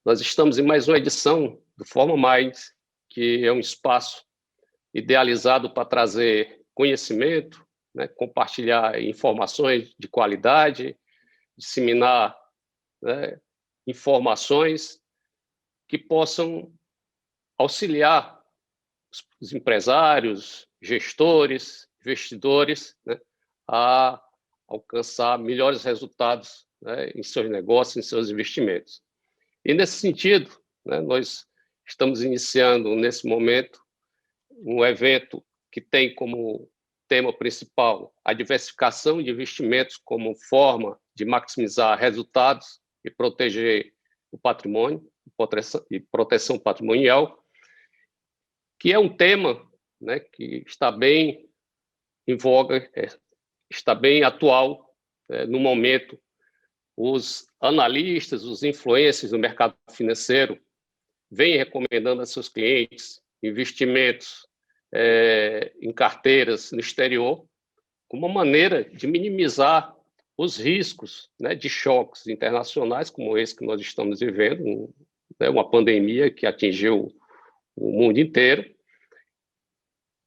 Nós estamos em mais uma edição do Forma Mais, que é um espaço idealizado para trazer conhecimento, né, compartilhar informações de qualidade, disseminar, né, informações que possam auxiliar os empresários, gestores, investidores, né, a alcançar melhores resultados, né, em seus negócios, em seus investimentos. E, nesse sentido, né, nós estamos iniciando, nesse momento, um evento que tem como tema principal a diversificação de investimentos como forma de maximizar resultados e proteger o patrimônio, e proteção patrimonial, que é um tema, né, que está bem em voga, está bem atual, no momento. Os analistas, os influencers do mercado financeiro vêm recomendando a seus clientes investimentos em carteiras no exterior, como uma maneira de minimizar os riscos, né, de choques internacionais, como esse que nós estamos vivendo, né, uma pandemia que atingiu o mundo inteiro.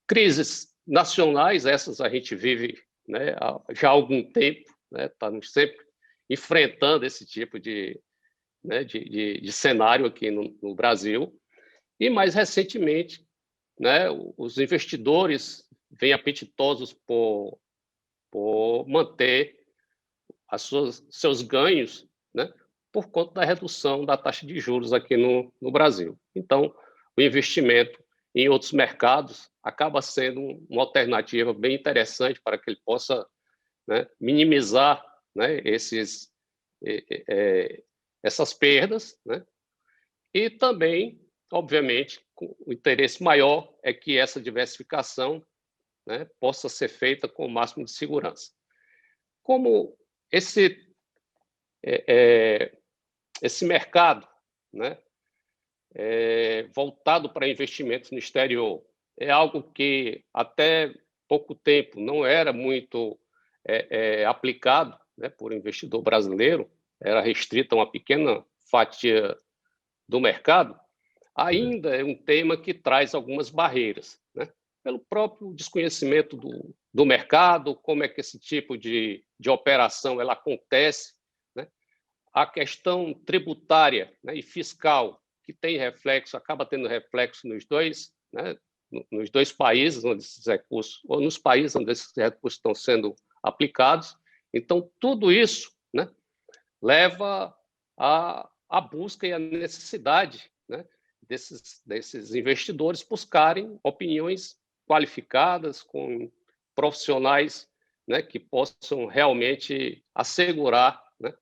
Crises nacionais, essas a gente vive, né, já há algum tempo, né, estamos sempre enfrentando esse tipo de cenário aqui no Brasil. E, mais recentemente, né, os investidores vêm apetitosos por manter seus ganhos, né, por conta da redução da taxa de juros aqui no Brasil. Então, o investimento em outros mercados acaba sendo uma alternativa bem interessante para que ele possa, né, minimizar, né, essas perdas, né? E também, obviamente, o interesse maior é que essa diversificação, né, possa ser feita com o máximo de segurança. Como esse mercado, né, voltado para investimentos no exterior é algo que até pouco tempo não era muito aplicado, né, por investidor brasileiro, era restrito a uma pequena fatia do mercado, ainda é um tema que traz algumas barreiras, né? Pelo próprio desconhecimento do mercado, como é que esse tipo de operação ela acontece, né? A questão tributária, né, e fiscal, que tem reflexo, acaba tendo reflexo nos dois, né, nos dois países onde esses recursos, ou nos países onde esses recursos estão sendo aplicados. Então, tudo isso, né, leva à busca e à necessidade, né, desses investidores buscarem opiniões qualificadas, com profissionais, né, que possam realmente assegurar, né,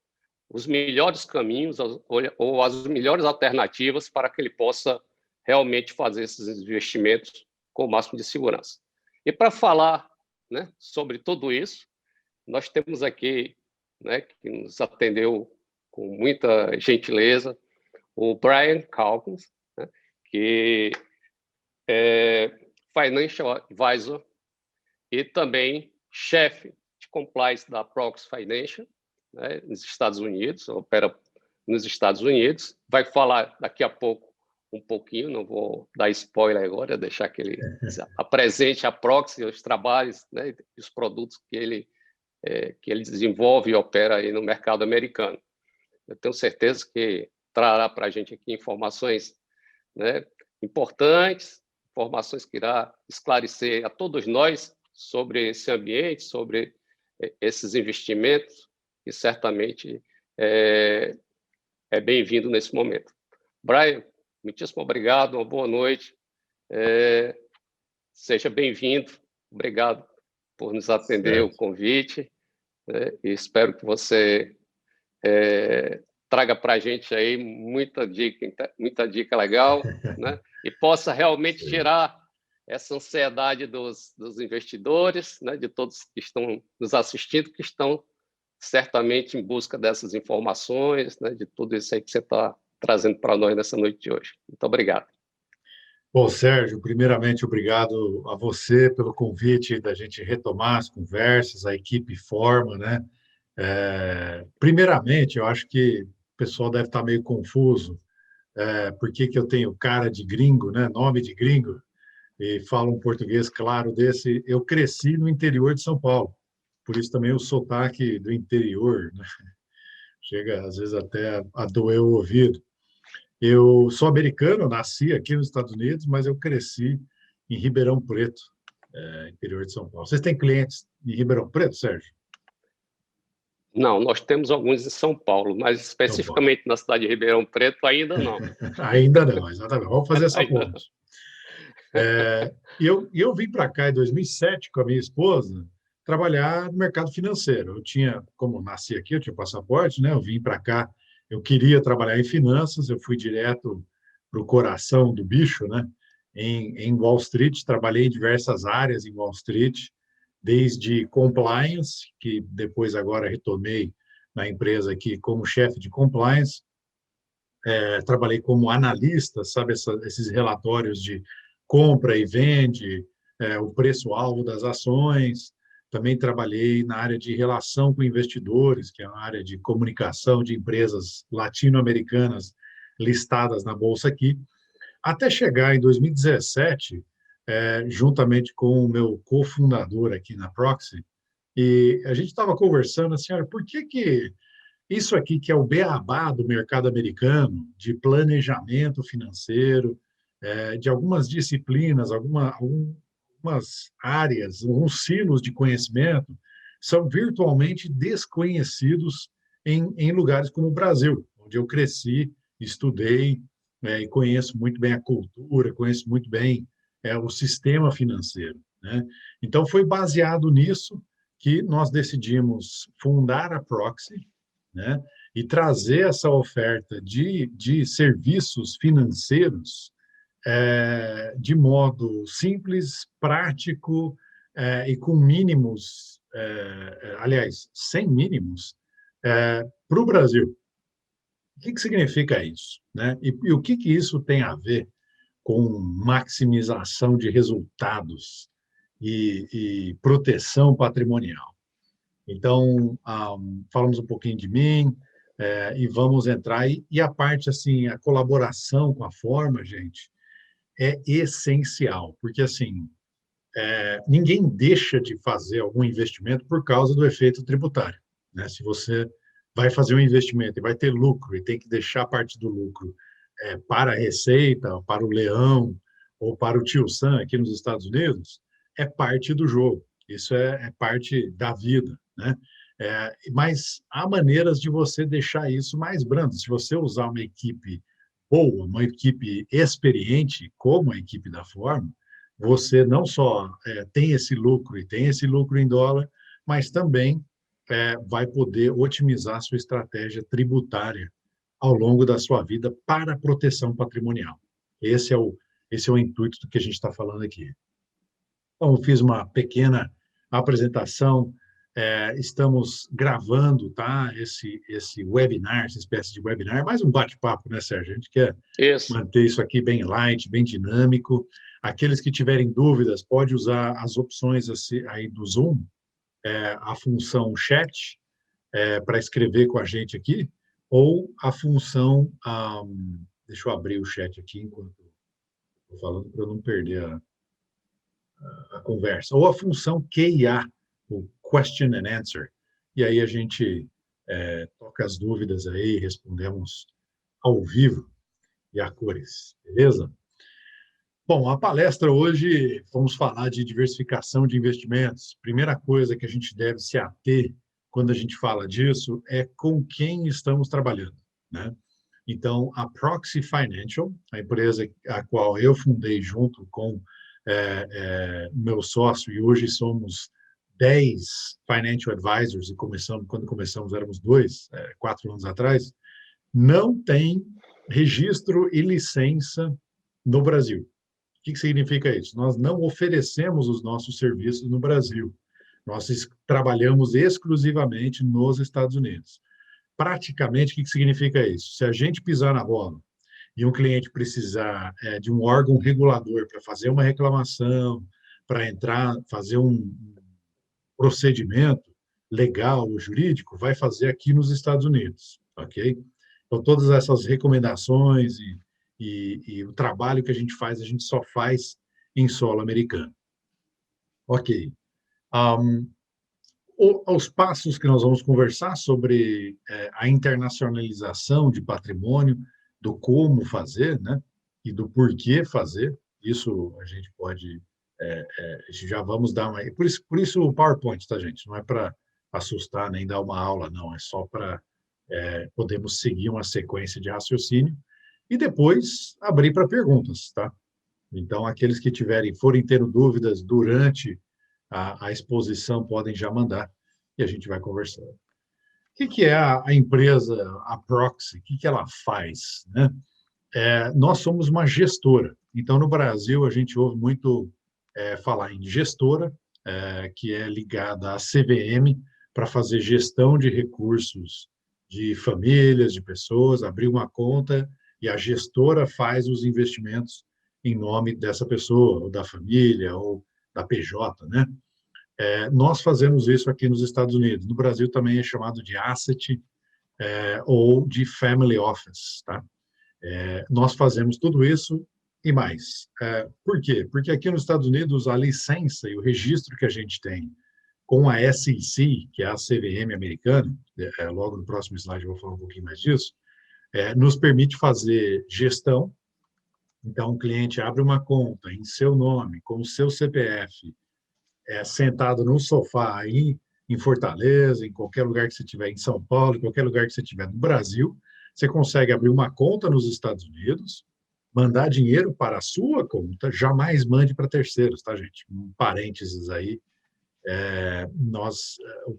os melhores caminhos ou as melhores alternativas para que ele possa realmente fazer esses investimentos com o máximo de segurança. E para falar, né, sobre tudo isso, nós temos aqui, né, que nos atendeu com muita gentileza, o Brian Calkins, né, que é Financial Advisor e também chefe de compliance da Prox Financial, né, nos Estados Unidos, opera nos Estados Unidos. Vai falar daqui a pouco um pouquinho, não vou dar spoiler agora, deixar que ele apresente a Prox e os trabalhos, né, e os produtos que ele desenvolve e opera aí no mercado americano. Eu tenho certeza que trará para a gente aqui informações, né, importantes, informações que irá esclarecer a todos nós sobre esse ambiente, sobre esses investimentos, que certamente é bem-vindo nesse momento. Brian, muitíssimo obrigado, uma boa noite, seja bem-vindo, obrigado por nos atender o convite, né, e espero que você traga para a gente aí muita dica legal, né, e possa realmente tirar essa ansiedade dos investidores, né, de todos que estão nos assistindo, que estão certamente em busca dessas informações, né, de tudo isso aí que você está trazendo para nós nessa noite de hoje. Muito obrigado. Bom, Sérgio, primeiramente, obrigado a você pelo convite da gente retomar as conversas, a equipe forma, né? Primeiramente, eu acho que o pessoal deve estar meio confuso por que eu tenho cara de gringo, né? Nome de gringo, e falo um português claro desse. Eu cresci no interior de São Paulo, por isso também o sotaque do interior, né? Chega às vezes até a doer o ouvido. Eu sou americano, nasci aqui nos Estados Unidos, mas eu cresci em Ribeirão Preto, interior de São Paulo. Vocês têm clientes em Ribeirão Preto, Sérgio? Não, nós temos alguns em São Paulo, mas São Paulo. especificamente na cidade de Ribeirão Preto ainda não. Ainda não, exatamente. Vamos fazer essa Ainda não. ponte. E eu vim para cá em 2007 com a minha esposa trabalhar no mercado financeiro. Eu tinha, como nasci aqui, eu tinha passaporte, né? Eu vim para cá, eu queria trabalhar em finanças, eu fui direto para o coração do bicho, né? Em Wall Street, trabalhei em diversas áreas em Wall Street, desde compliance, que depois agora retomei na empresa aqui como chefe de compliance, trabalhei como analista, sabe, esses relatórios de compra e vende, o preço-alvo das ações. Também trabalhei na área de relação com investidores, que é uma área de comunicação de empresas latino-americanas listadas na Bolsa aqui, até chegar em 2017, juntamente com o meu cofundador aqui na Proxy, e a gente estava conversando assim, olha, por que isso aqui, que é o beabá do mercado americano, de planejamento financeiro, de algumas disciplinas, algumas áreas, alguns silos de conhecimento, são virtualmente desconhecidos em lugares como o Brasil, onde eu cresci, estudei, e conheço muito bem a cultura, conheço muito bem o sistema financeiro, né? Então, foi baseado nisso que nós decidimos fundar a Proxy, né? E trazer essa oferta de serviços financeiros de modo simples, prático e com mínimos, aliás, sem mínimos, para o Brasil. O que significa isso, né? E o que isso tem a ver com maximização de resultados e proteção patrimonial? Então, falamos um pouquinho de mim, e vamos entrar. E a parte, assim, a colaboração com a forma, gente, é essencial, porque, assim, ninguém deixa de fazer algum investimento por causa do efeito tributário, né? Se você vai fazer um investimento e vai ter lucro e tem que deixar parte do lucro para a Receita, para o Leão ou para o Tio Sam aqui nos Estados Unidos, é parte do jogo. Isso é parte da vida, né? Mas há maneiras de você deixar isso mais brando. Se você usar uma equipe boa, uma equipe experiente, como a equipe da Forma, você não só tem esse lucro e tem esse lucro em dólar, mas também vai poder otimizar a sua estratégia tributária ao longo da sua vida para a proteção patrimonial. Esse é o intuito do que a gente está falando aqui. Então, eu fiz uma pequena apresentação, estamos gravando, tá? Esse webinar, essa espécie de webinar, mais um bate-papo, né, Sérgio? A gente quer Isso. manter isso aqui bem light, bem dinâmico. Aqueles que tiverem dúvidas, pode usar as opções aí do Zoom, a função chat, para escrever com a gente aqui, ou a função, deixa eu abrir o chat aqui enquanto estou falando, para eu não perder a conversa, ou a função Q&A, o Question and Answer, e aí a gente toca as dúvidas aí, respondemos ao vivo e a cores, beleza? Bom, a palestra hoje, vamos falar de diversificação de investimentos. Primeira coisa que a gente deve se ater quando a gente fala disso é com quem estamos trabalhando, né? Então, a Proxy Financial, a empresa a qual eu fundei junto com meu sócio, e hoje somos 10 financial advisors, e quando começamos éramos 2, 4 anos atrás, não tem registro e licença no Brasil. O que significa isso? Nós não oferecemos os nossos serviços no Brasil. Nós trabalhamos exclusivamente nos Estados Unidos. Praticamente, o que significa isso? Se a gente pisar na bola e um cliente precisar de um órgão regulador para fazer uma reclamação, para entrar, fazer um procedimento legal ou jurídico, vai fazer aqui nos Estados Unidos, ok? Então, todas essas recomendações e o trabalho que a gente só faz em solo americano. Ok. Um, os passos que nós vamos conversar sobre a internacionalização de patrimônio, do como fazer, né? E do porquê fazer. Isso a gente pode, já vamos dar uma. Por isso o PowerPoint, tá, gente? Não é para assustar nem dar uma aula, não. É só para podermos seguir uma sequência de raciocínio e depois abrir para perguntas, tá? Então, aqueles que forem tendo dúvidas durante a exposição podem já mandar e a gente vai conversando. O que é a empresa, a Proxy? O que ela faz, né? Nós somos uma gestora. Então, no Brasil, a gente ouve muito falar em gestora, que é ligada à CVM, para fazer gestão de recursos de famílias, de pessoas, abrir uma conta e a gestora faz os investimentos em nome dessa pessoa, ou da família, ou da PJ, né? Nós fazemos isso aqui nos Estados Unidos. No Brasil também é chamado de asset ou de family office, tá? Nós fazemos tudo isso e mais. Por quê? Porque aqui nos Estados Unidos a licença e o registro que a gente tem com a SEC, que é a CVM americana, logo no próximo slide eu vou falar um pouquinho mais disso, nos permite fazer gestão. Então, o cliente abre uma conta em seu nome, com o seu CPF, sentado no sofá aí em Fortaleza, em qualquer lugar que você estiver, em São Paulo, em qualquer lugar que você estiver no Brasil, você consegue abrir uma conta nos Estados Unidos, mandar dinheiro para a sua conta, jamais mande para terceiros, tá, gente? Um parênteses aí.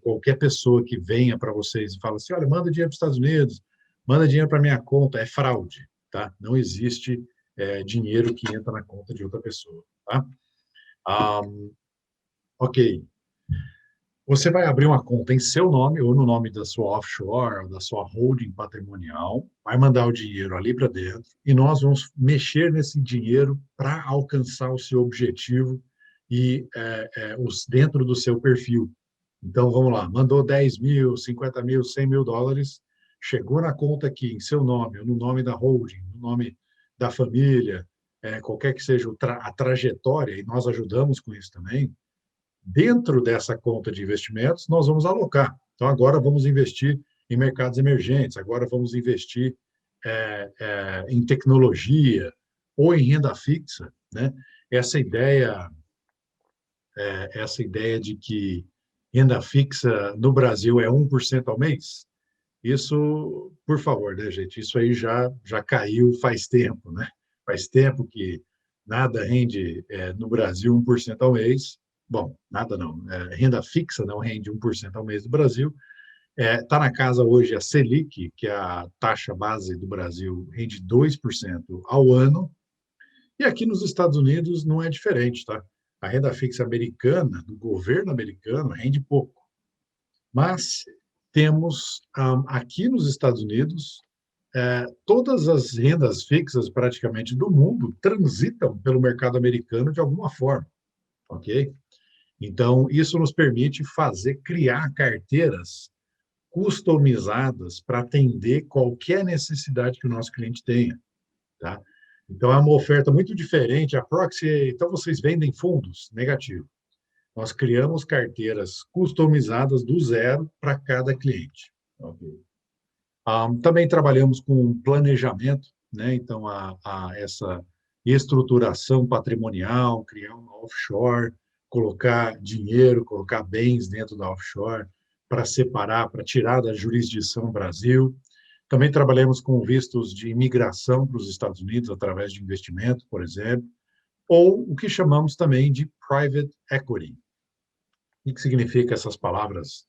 Qualquer pessoa que venha para vocês e fala assim, olha, manda dinheiro para os Estados Unidos, manda dinheiro para minha conta, é fraude, tá? Não existe dinheiro que entra na conta de outra pessoa, tá? Ok. Você vai abrir uma conta em seu nome ou no nome da sua offshore, ou da sua holding patrimonial, vai mandar o dinheiro ali para dentro e nós vamos mexer nesse dinheiro para alcançar o seu objetivo e dentro do seu perfil. Então, vamos lá, mandou 10 mil, 50 mil, 100 mil dólares, chegou na conta aqui em seu nome, ou no nome da holding, no nome da família, qualquer que seja a trajetória, e nós ajudamos com isso também. Dentro dessa conta de investimentos, nós vamos alocar. Então, agora vamos investir em mercados emergentes, agora vamos investir em tecnologia ou em renda fixa, né? Essa ideia, essa ideia de que renda fixa no Brasil é 1% ao mês, isso, por favor, né, gente? Isso aí já caiu faz tempo, né? Faz tempo que nada rende no Brasil 1% ao mês. Bom, nada não. Renda fixa não rende 1% ao mês do Brasil. Está na casa hoje a Selic, que é a taxa base do Brasil, rende 2% ao ano. E aqui nos Estados Unidos não é diferente, tá? A renda fixa americana, do governo americano, rende pouco. Mas temos aqui nos Estados Unidos todas as rendas fixas praticamente do mundo transitam pelo mercado americano de alguma forma, ok? Então isso nos permite criar carteiras customizadas para atender qualquer necessidade que o nosso cliente tenha, tá? Então é uma oferta muito diferente. A Proxy, então vocês vendem fundos? Negativo. Nós criamos carteiras customizadas do zero para cada cliente. Okay. Também trabalhamos com planejamento, né? Então, essa estruturação patrimonial, criar uma offshore, colocar dinheiro, colocar bens dentro da offshore para separar, para tirar da jurisdição Brasil. Também trabalhamos com vistos de imigração para os Estados Unidos através de investimento, por exemplo, ou o que chamamos também de private equity. O que significa essas palavras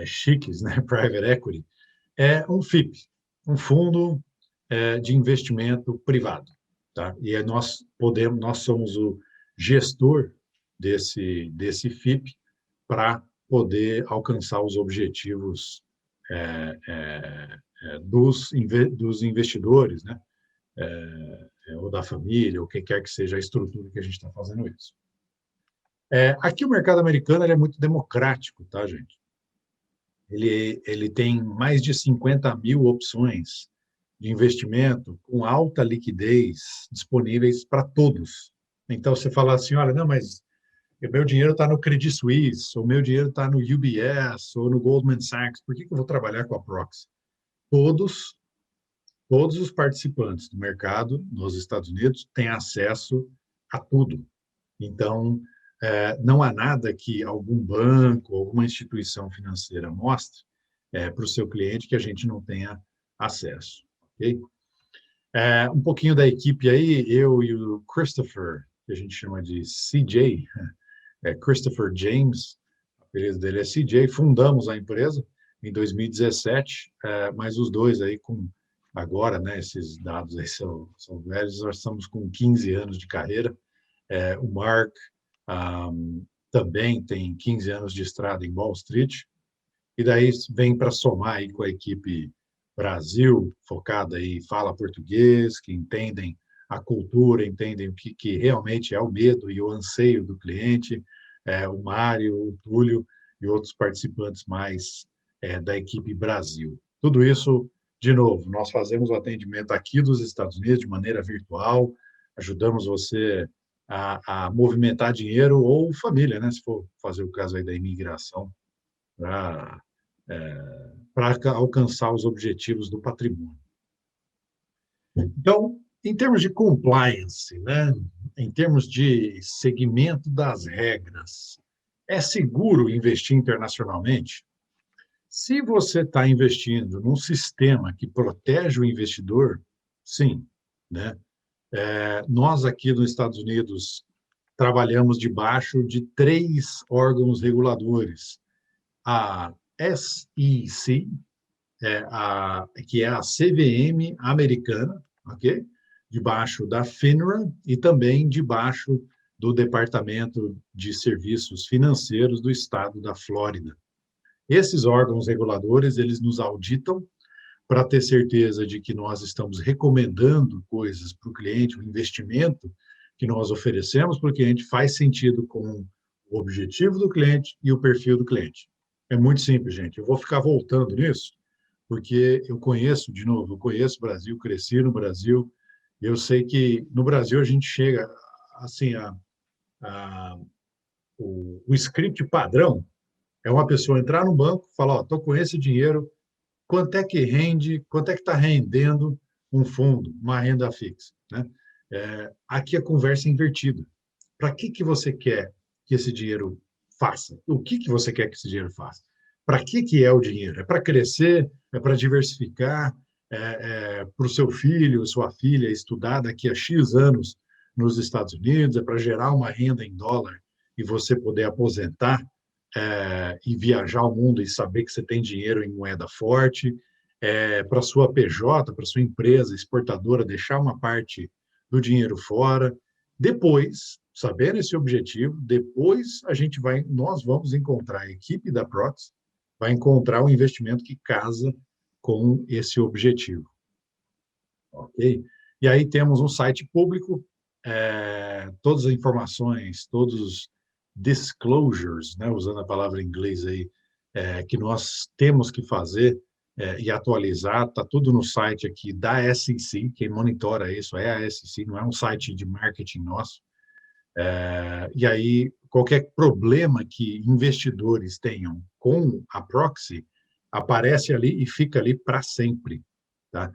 chiques, né? Private equity é um FIP, um fundo de investimento privado, tá? E nós somos o gestor desse FIP para poder alcançar os objetivos dos investidores, né? Ou da família, ou o que quer que seja a estrutura que a gente está fazendo isso. Aqui o mercado americano ele é muito democrático, tá, gente? Ele tem mais de 50 mil opções de investimento com alta liquidez disponíveis para todos. Então, você fala assim, olha, não, mas o meu dinheiro está no Credit Suisse, o meu dinheiro está no UBS ou no Goldman Sachs, por que eu vou trabalhar com a Proxy? Todos, todos os participantes do mercado nos Estados Unidos têm acesso a tudo. Então, não há nada que algum banco, alguma instituição financeira mostre para o seu cliente que a gente não tenha acesso. Okay? Um pouquinho da equipe aí, eu e o Christopher, que a gente chama de CJ, Christopher James, o apelido dele é CJ, fundamos a empresa em 2017, mas os dois aí com agora, né, esses dados aí são velhos, nós estamos com 15 anos de carreira. O Mark também tem 15 anos de estrada em Wall Street, e daí vem para somar aí com a equipe Brasil, focada aí, fala português, que entendem a cultura, entendem o que realmente é o medo e o anseio do cliente, o Mário, o Túlio e outros participantes mais da equipe Brasil. Tudo isso, de novo, nós fazemos o atendimento aqui dos Estados Unidos de maneira virtual, ajudamos você a movimentar dinheiro ou família, né? Se for fazer o caso aí da imigração, para alcançar os objetivos do patrimônio. Então, em termos de compliance, né? Em termos de seguimento das regras, é seguro investir internacionalmente? Se você está investindo num sistema que protege o investidor, sim, né? Nós aqui nos Estados Unidos trabalhamos debaixo de 3 órgãos reguladores. A SEC, que é a CVM americana, ok? Debaixo da FINRA e também debaixo do Departamento de Serviços Financeiros do Estado da Flórida. Esses órgãos reguladores, eles nos auditam para ter certeza de que nós estamos recomendando coisas para o cliente, o investimento que nós oferecemos para o cliente faz sentido com o objetivo do cliente e o perfil do cliente. É muito simples, gente. Eu vou ficar voltando nisso, porque eu conheço, de novo, eu conheço o Brasil, cresci no Brasil, eu sei que no Brasil a gente chega, assim, o script padrão é uma pessoa entrar no banco, falar, ó, estou com esse dinheiro, quanto é que rende, quanto é que está rendendo um fundo, uma renda fixa, né? Aqui a conversa é invertida. Para que você quer que esse dinheiro faça? O que você quer que esse dinheiro faça? Para que é o dinheiro? É para crescer? É para diversificar? Para o seu filho, sua filha estudar daqui a X anos nos Estados Unidos? É para gerar uma renda em dólar e você poder aposentar e viajar o mundo e saber que você tem dinheiro em moeda forte? Para sua PJ, para sua empresa exportadora, deixar uma parte do dinheiro fora? Depois, sabendo esse objetivo, depois nós vamos encontrar a equipe da Proxy, vai encontrar um investimento que casa com esse objetivo. Ok? E aí temos um site público, todas as informações, todos os disclosures, né, usando a palavra em inglês aí, que nós temos que fazer e atualizar, está tudo no site aqui da SEC, quem monitora isso é a SEC, não é um site de marketing nosso. E aí, qualquer problema que investidores tenham com a Proxy, aparece ali e fica ali para sempre. Tá?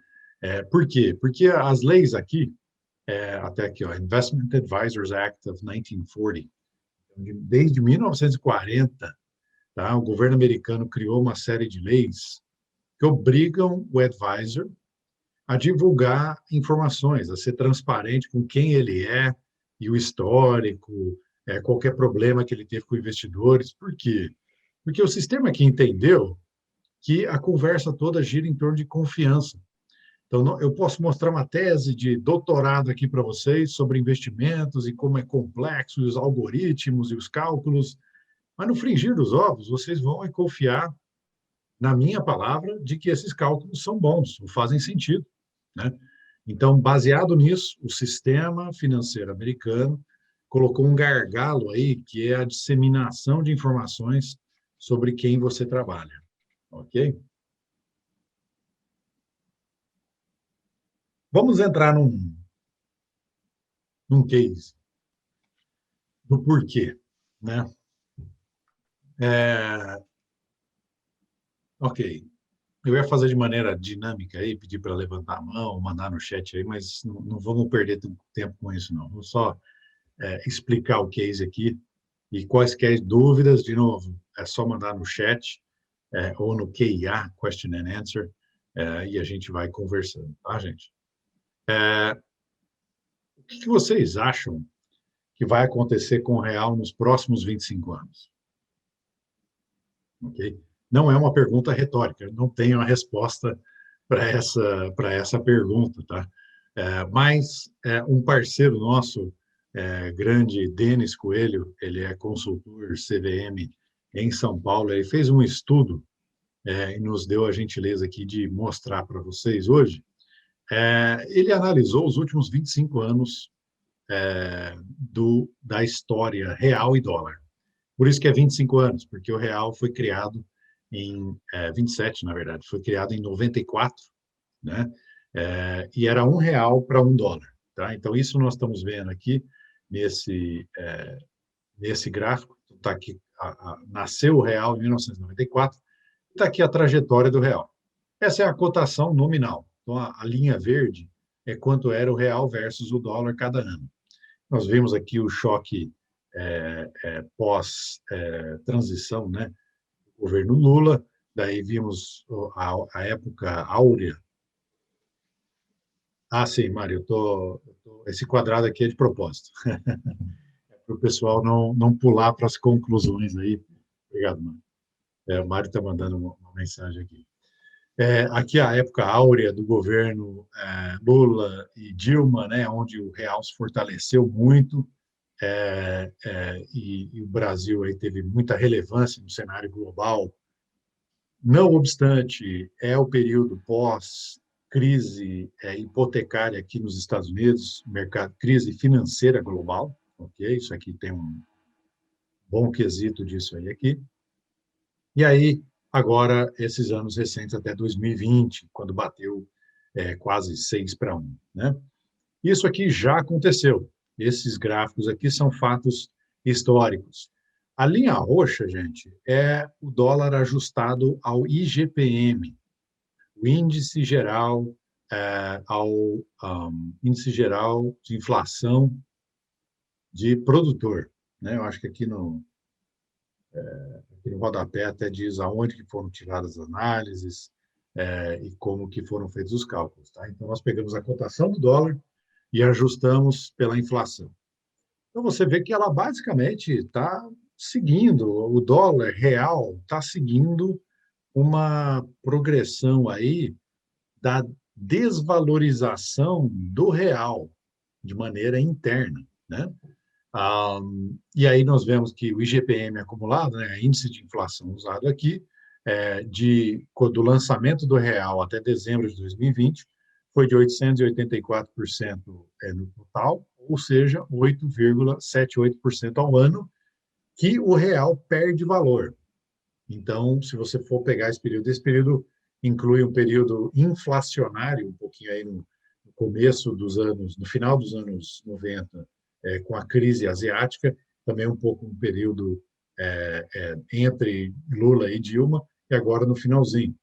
Por quê? Porque as leis aqui, até aqui, ó, Investment Advisors Act of 1940, desde 1940, tá? O governo americano criou uma série de leis que obrigam o advisor a divulgar informações, a ser transparente com quem ele é e o histórico, qualquer problema que ele teve com investidores. Por quê? Porque o sistema aqui entendeu que a conversa toda gira em torno de confiança. Então, eu posso mostrar uma tese de doutorado aqui para vocês sobre investimentos e como é complexo, e os algoritmos e os cálculos, mas no frigir dos ovos, vocês vão confiar na minha palavra de que esses cálculos são bons, ou fazem sentido, né? Então, baseado nisso, o sistema financeiro americano colocou um gargalo aí, que é a disseminação de informações sobre quem você trabalha, ok? Vamos entrar num case do porquê, né? É, ok, eu ia fazer de maneira dinâmica aí, pedir para levantar a mão, mandar no chat aí, mas não vamos perder tempo com isso, não. Vou só explicar o case aqui e quaisquer dúvidas, de novo, é só mandar no chat ou no QIA, Question and Answer, e a gente vai conversando, tá, gente? O que vocês acham que vai acontecer com o real nos próximos 25 anos? Ok? Não é uma pergunta retórica, não tenho a resposta para essa pergunta, tá? Mas um parceiro nosso, grande, Denis Coelho, ele é consultor CVM em São Paulo, ele fez um estudo e nos deu a gentileza aqui de mostrar para vocês hoje. Ele analisou os últimos 25 anos da história real e dólar. Por isso que é 25 anos, porque o real foi criado em 27, na verdade, foi criado em 94, né? E era R$ 1 para $1. Tá? Então, isso nós estamos vendo aqui nesse gráfico. Tá aqui, nasceu o real em 1994, está aqui a trajetória do real. Essa é a cotação nominal. Então, a linha verde é quanto era o real versus o dólar cada ano. Nós vimos aqui o choque pós-transição, né? O governo Lula, daí vimos a época áurea. Ah, sim, Mário, esse quadrado aqui é de propósito, para o pessoal não pular para as conclusões aí. Obrigado, Mário. O Mário está mandando uma mensagem aqui. Aqui a época áurea do governo Lula e Dilma, né, onde o real se fortaleceu muito, e o Brasil aí teve muita relevância no cenário global. Não obstante, é o período pós-crise hipotecária aqui nos Estados Unidos, crise financeira global, ok? Isso aqui tem um bom quesito disso aí aqui. E aí, agora, esses anos recentes, até 2020, quando bateu quase 6-1, né? Isso aqui já aconteceu. Esses gráficos aqui são fatos históricos. A linha roxa, gente, é o dólar ajustado ao IGPM, o índice geral índice geral de inflação de produtor, né? Eu acho que aqui no rodapé até diz aonde que foram tiradas as análises e como que foram feitos os cálculos, tá? Então nós pegamos a cotação do dólar e ajustamos pela inflação. Então, você vê que ela basicamente está seguindo, o dólar real está seguindo uma progressão aí da desvalorização do real de maneira interna, né? E aí nós vemos que o IGPM acumulado, né, índice de inflação usado aqui, do lançamento do real até dezembro de 2020, foi de 884% no total, ou seja, 8,78% ao ano, que o real perde valor. Então, se você for pegar esse período inclui um período inflacionário, um pouquinho aí no começo dos anos, no final dos anos 90, com a crise asiática, também um pouco um período entre Lula e Dilma, e agora no finalzinho.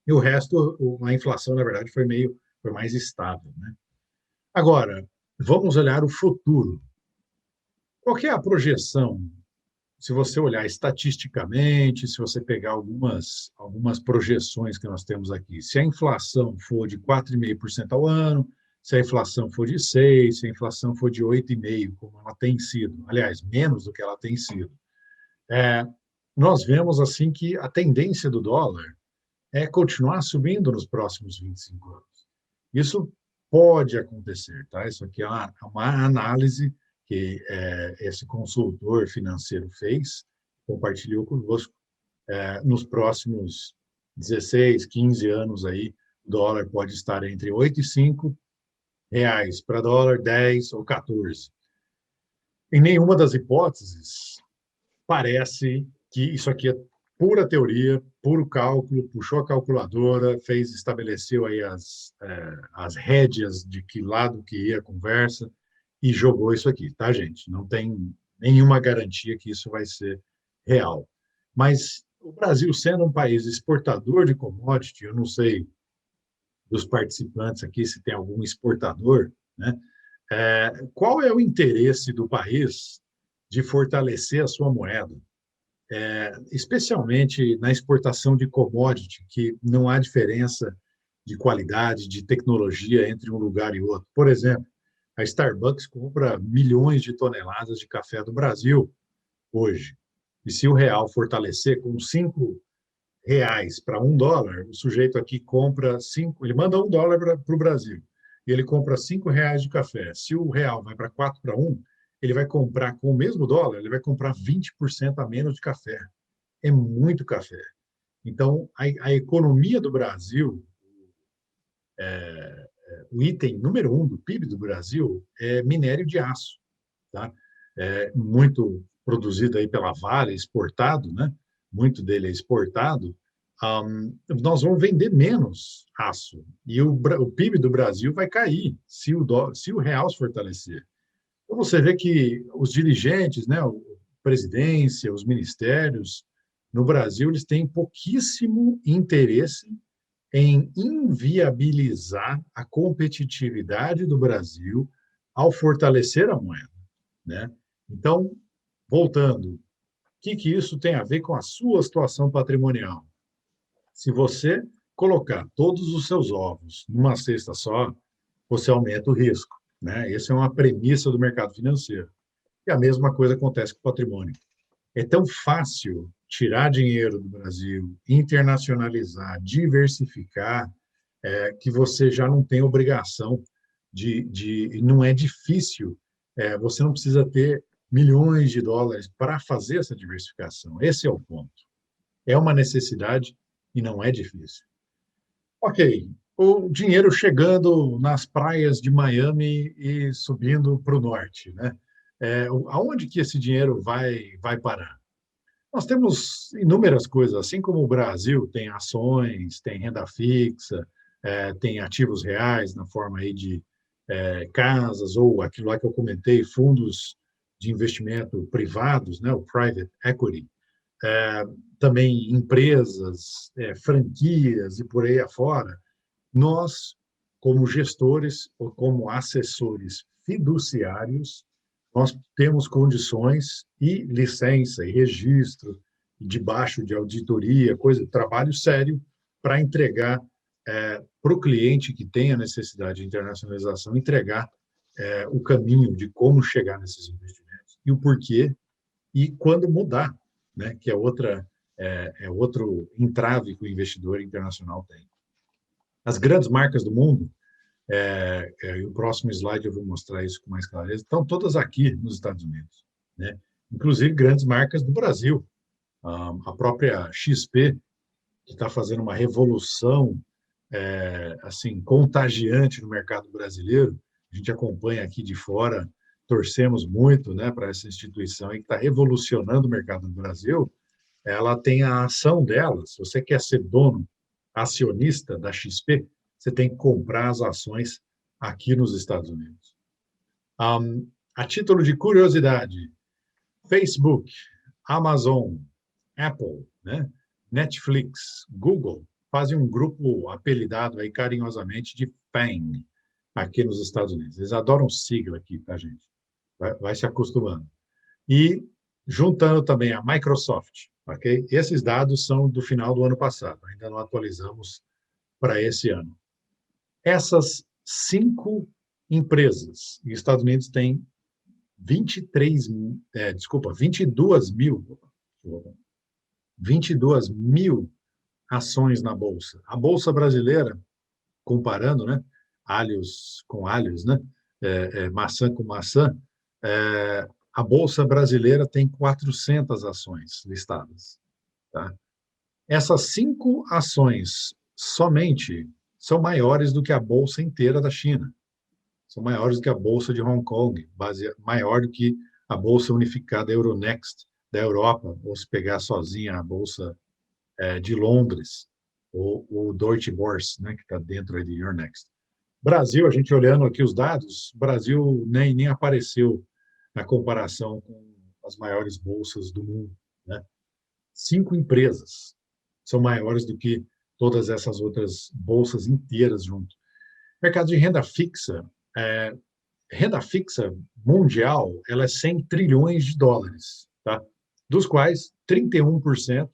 E o resto, a inflação, na verdade, foi mais estável, né? Agora, vamos olhar o futuro. Qual é a projeção? Se você olhar estatisticamente, se você pegar algumas projeções que nós temos aqui, se a inflação for de 4,5% ao ano, se a inflação for de 6%, se a inflação for de 8,5%, como ela tem sido, aliás, menos do que ela tem sido, nós vemos assim que a tendência do dólar é continuar subindo nos próximos 25 anos. Isso pode acontecer, tá? Isso aqui é uma análise que esse consultor financeiro fez, compartilhou conosco. Nos próximos 16, 15 anos aí, o dólar pode estar entre 8 e 5 reais para dólar, 10 ou 14. Em nenhuma das hipóteses parece que isso aqui pura teoria, puro cálculo, puxou a calculadora, estabeleceu aí as rédeas de que lado que ia a conversa e jogou isso aqui, tá, gente? Não tem nenhuma garantia que isso vai ser real. Mas o Brasil, sendo um país exportador de commodity, eu não sei dos participantes aqui se tem algum exportador, né? Qual é o interesse do país de fortalecer a sua moeda? Especialmente na exportação de commodity, que não há diferença de qualidade, de tecnologia entre um lugar e outro. Por exemplo, a Starbucks compra milhões de toneladas de café do Brasil hoje. E se o real fortalecer com R$ 5 para $1, o sujeito aqui compra ele manda $1 para o Brasil e ele compra R$ 5 de café. Se o real vai para 4 para 1, ele vai comprar com o mesmo dólar, ele vai comprar 20% a menos de café. É muito café. Então, a economia do Brasil, o item número um do PIB do Brasil é minério de aço, tá? Muito produzido aí pela Vale, exportado, né? Muito dele é exportado. Nós vamos vender menos aço e o PIB do Brasil vai cair se o real se fortalecer. Então você vê que os dirigentes, né, a presidência, os ministérios no Brasil, eles têm pouquíssimo interesse em inviabilizar a competitividade do Brasil ao fortalecer a moeda, né? Então, voltando, o que isso tem a ver com a sua situação patrimonial? Se você colocar todos os seus ovos numa cesta só, você aumenta o risco, né? Essa é uma premissa do mercado financeiro. E a mesma coisa acontece com o patrimônio. É tão fácil tirar dinheiro do Brasil, internacionalizar, diversificar, que você já não tem obrigação não é difícil, você não precisa ter milhões de dólares para fazer essa diversificação. Esse é o ponto. É uma necessidade e não é difícil. Ok, o dinheiro chegando nas praias de Miami e subindo para o norte, né? Aonde que esse dinheiro vai parar? Nós temos inúmeras coisas, assim como o Brasil tem ações, tem renda fixa, tem ativos reais na forma aí de casas ou aquilo lá que eu comentei, fundos de investimento privados, né, o private equity, também empresas, franquias e por aí afora. Nós, como gestores ou como assessores fiduciários, nós temos condições e licença e registro debaixo de auditoria, trabalho sério para entregar para o cliente que tem a necessidade de internacionalização, entregar o caminho de como chegar nesses investimentos e o porquê e quando mudar, né? Que é outro entrave que o investidor internacional tem. As grandes marcas do mundo, o próximo slide eu vou mostrar isso com mais clareza, estão todas aqui nos Estados Unidos, né? Inclusive grandes marcas do Brasil. A própria XP, que está fazendo uma revolução assim contagiante no mercado brasileiro, a gente acompanha aqui de fora, torcemos muito, né, para essa instituição e que está revolucionando o mercado do Brasil. Ela tem a ação dela. Se você quer ser dono, acionista da XP, você tem que comprar as ações aqui nos Estados Unidos. A título de curiosidade, Facebook, Amazon, Apple, né, Netflix, Google fazem um grupo apelidado aí carinhosamente de FANG aqui nos Estados Unidos. Eles adoram sigla aqui, tá, gente? Vai se acostumando. E juntando também a Microsoft, ok? Esses dados são do final do ano passado, ainda não atualizamos para esse ano. Essas 5 empresas, os Estados Unidos têm 22 mil ações na Bolsa. A Bolsa brasileira, comparando, né, alhos com alhos, né, maçã com maçã, a Bolsa brasileira tem 400 ações listadas. Tá? Essas 5 ações somente são maiores do que a Bolsa inteira da China. São maiores do que a Bolsa de Hong Kong, maior do que a Bolsa Unificada Euronext da Europa, ou se pegar sozinha a Bolsa de Londres, o Deutsche Börse, né, que está dentro aí de Euronext. Brasil, a gente olhando aqui os dados, Brasil nem apareceu na comparação com as maiores bolsas do mundo, né? 5 empresas são maiores do que todas essas outras bolsas inteiras junto. Mercado de renda fixa mundial, ela é 100 trilhões de dólares, tá? Dos quais 31%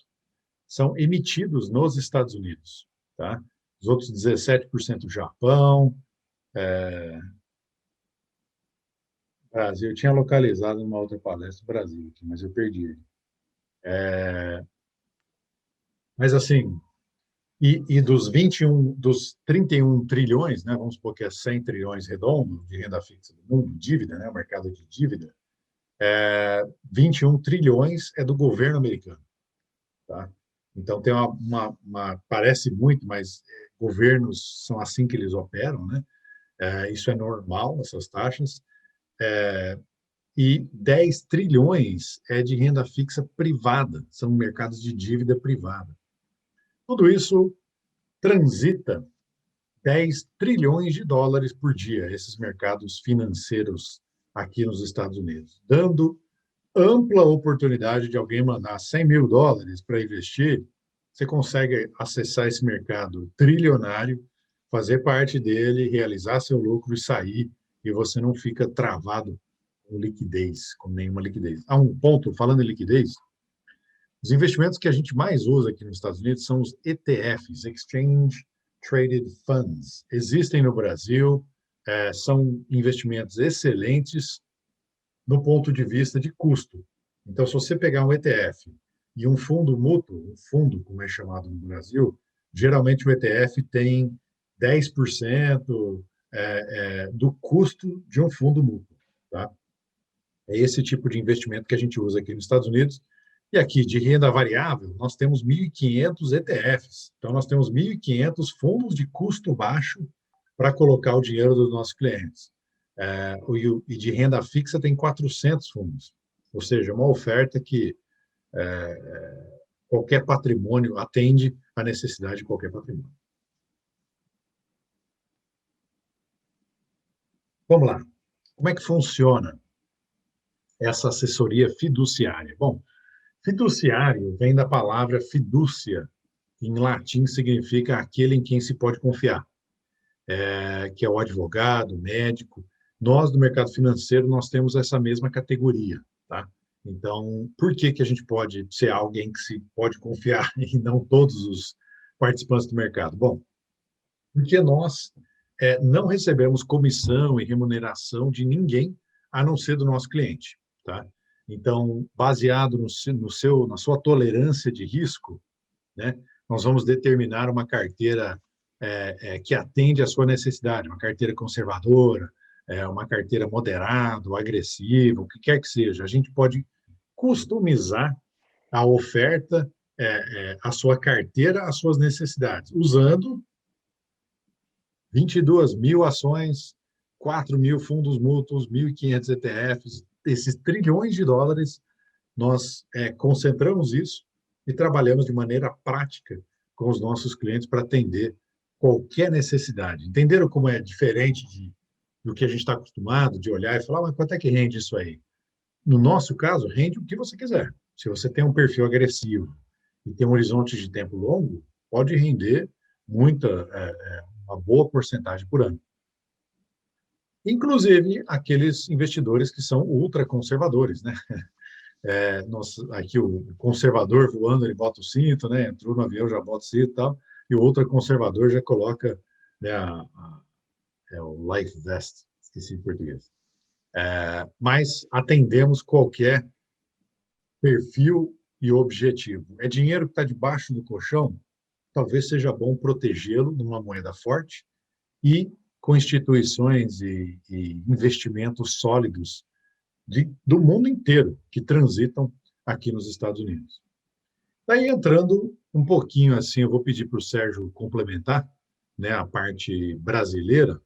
são emitidos nos Estados Unidos, tá? Os outros 17% Japão, Brasil. Eu tinha localizado numa outra palestra o Brasil aqui, mas eu perdi ele. Mas assim, dos 21, dos 31 trilhões, né, vamos supor que é 100 trilhões redondo de renda fixa do mundo, dívida, né, o mercado de dívida, 21 trilhões é do governo americano, tá? Então tem parece muito, mas governos são assim que eles operam, né? Isso é normal, essas taxas. E 10 trilhões é de renda fixa privada, são mercados de dívida privada. Tudo isso transita 10 trilhões de dólares por dia, esses mercados financeiros aqui nos Estados Unidos, dando ampla oportunidade de alguém mandar 100 mil dólares para investir, você consegue acessar esse mercado trilionário, fazer parte dele, realizar seu lucro e sair, e você não fica travado com liquidez, com nenhuma liquidez. Há um ponto, falando em liquidez, os investimentos que a gente mais usa aqui nos Estados Unidos são os ETFs, Exchange Traded Funds. Existem no Brasil, são investimentos excelentes no ponto de vista de custo. Então, se você pegar um ETF e um fundo mútuo, um fundo, como é chamado no Brasil, geralmente o ETF tem 10% do custo de um fundo mútuo, tá? É esse tipo de investimento que a gente usa aqui nos Estados Unidos. E aqui, de renda variável, nós temos 1.500 ETFs. Então, nós temos 1.500 fundos de custo baixo para colocar o dinheiro dos nossos clientes. E de renda fixa tem 400 fundos. Ou seja, uma oferta que qualquer patrimônio atende à necessidade de qualquer patrimônio. Vamos lá. Como é que funciona essa assessoria fiduciária? Bom, fiduciário vem da palavra fidúcia, que em latim significa aquele em quem se pode confiar, que é o advogado, o médico. Nós, do mercado financeiro, nós temos essa mesma categoria, tá? Então, por que a gente pode ser alguém que se pode confiar e não todos os participantes do mercado? Bom, porque nós não recebemos comissão e remuneração de ninguém, a não ser do nosso cliente, tá? Então, baseado na sua tolerância de risco, né, nós vamos determinar uma carteira que atende à sua necessidade, uma carteira conservadora, uma carteira moderada, ou agressiva, o que quer que seja. A gente pode customizar a oferta, a sua carteira, às suas necessidades, usando 22 mil ações, 4 mil fundos mútuos, 1.500 ETFs, esses trilhões de dólares, nós concentramos isso e trabalhamos de maneira prática com os nossos clientes para atender qualquer necessidade. Entenderam como é diferente do que a gente está acostumado de olhar e falar, mas quanto é que rende isso aí? No nosso caso, rende o que você quiser. Se você tem um perfil agressivo e tem um horizonte de tempo longo, pode render uma boa porcentagem por ano. Inclusive aqueles investidores que são ultraconservadores, né? Aqui o conservador voando, ele bota o cinto, né? Entrou no avião, já bota o cinto e tal, e o ultraconservador já coloca, né, o life vest, esqueci em português. Mas atendemos qualquer perfil e objetivo. É dinheiro que está debaixo do colchão? Talvez seja bom protegê-lo numa moeda forte e com instituições e investimentos sólidos do mundo inteiro que transitam aqui nos Estados Unidos. Daí, entrando um pouquinho assim, eu vou pedir para o Sérgio complementar, né, a parte brasileira.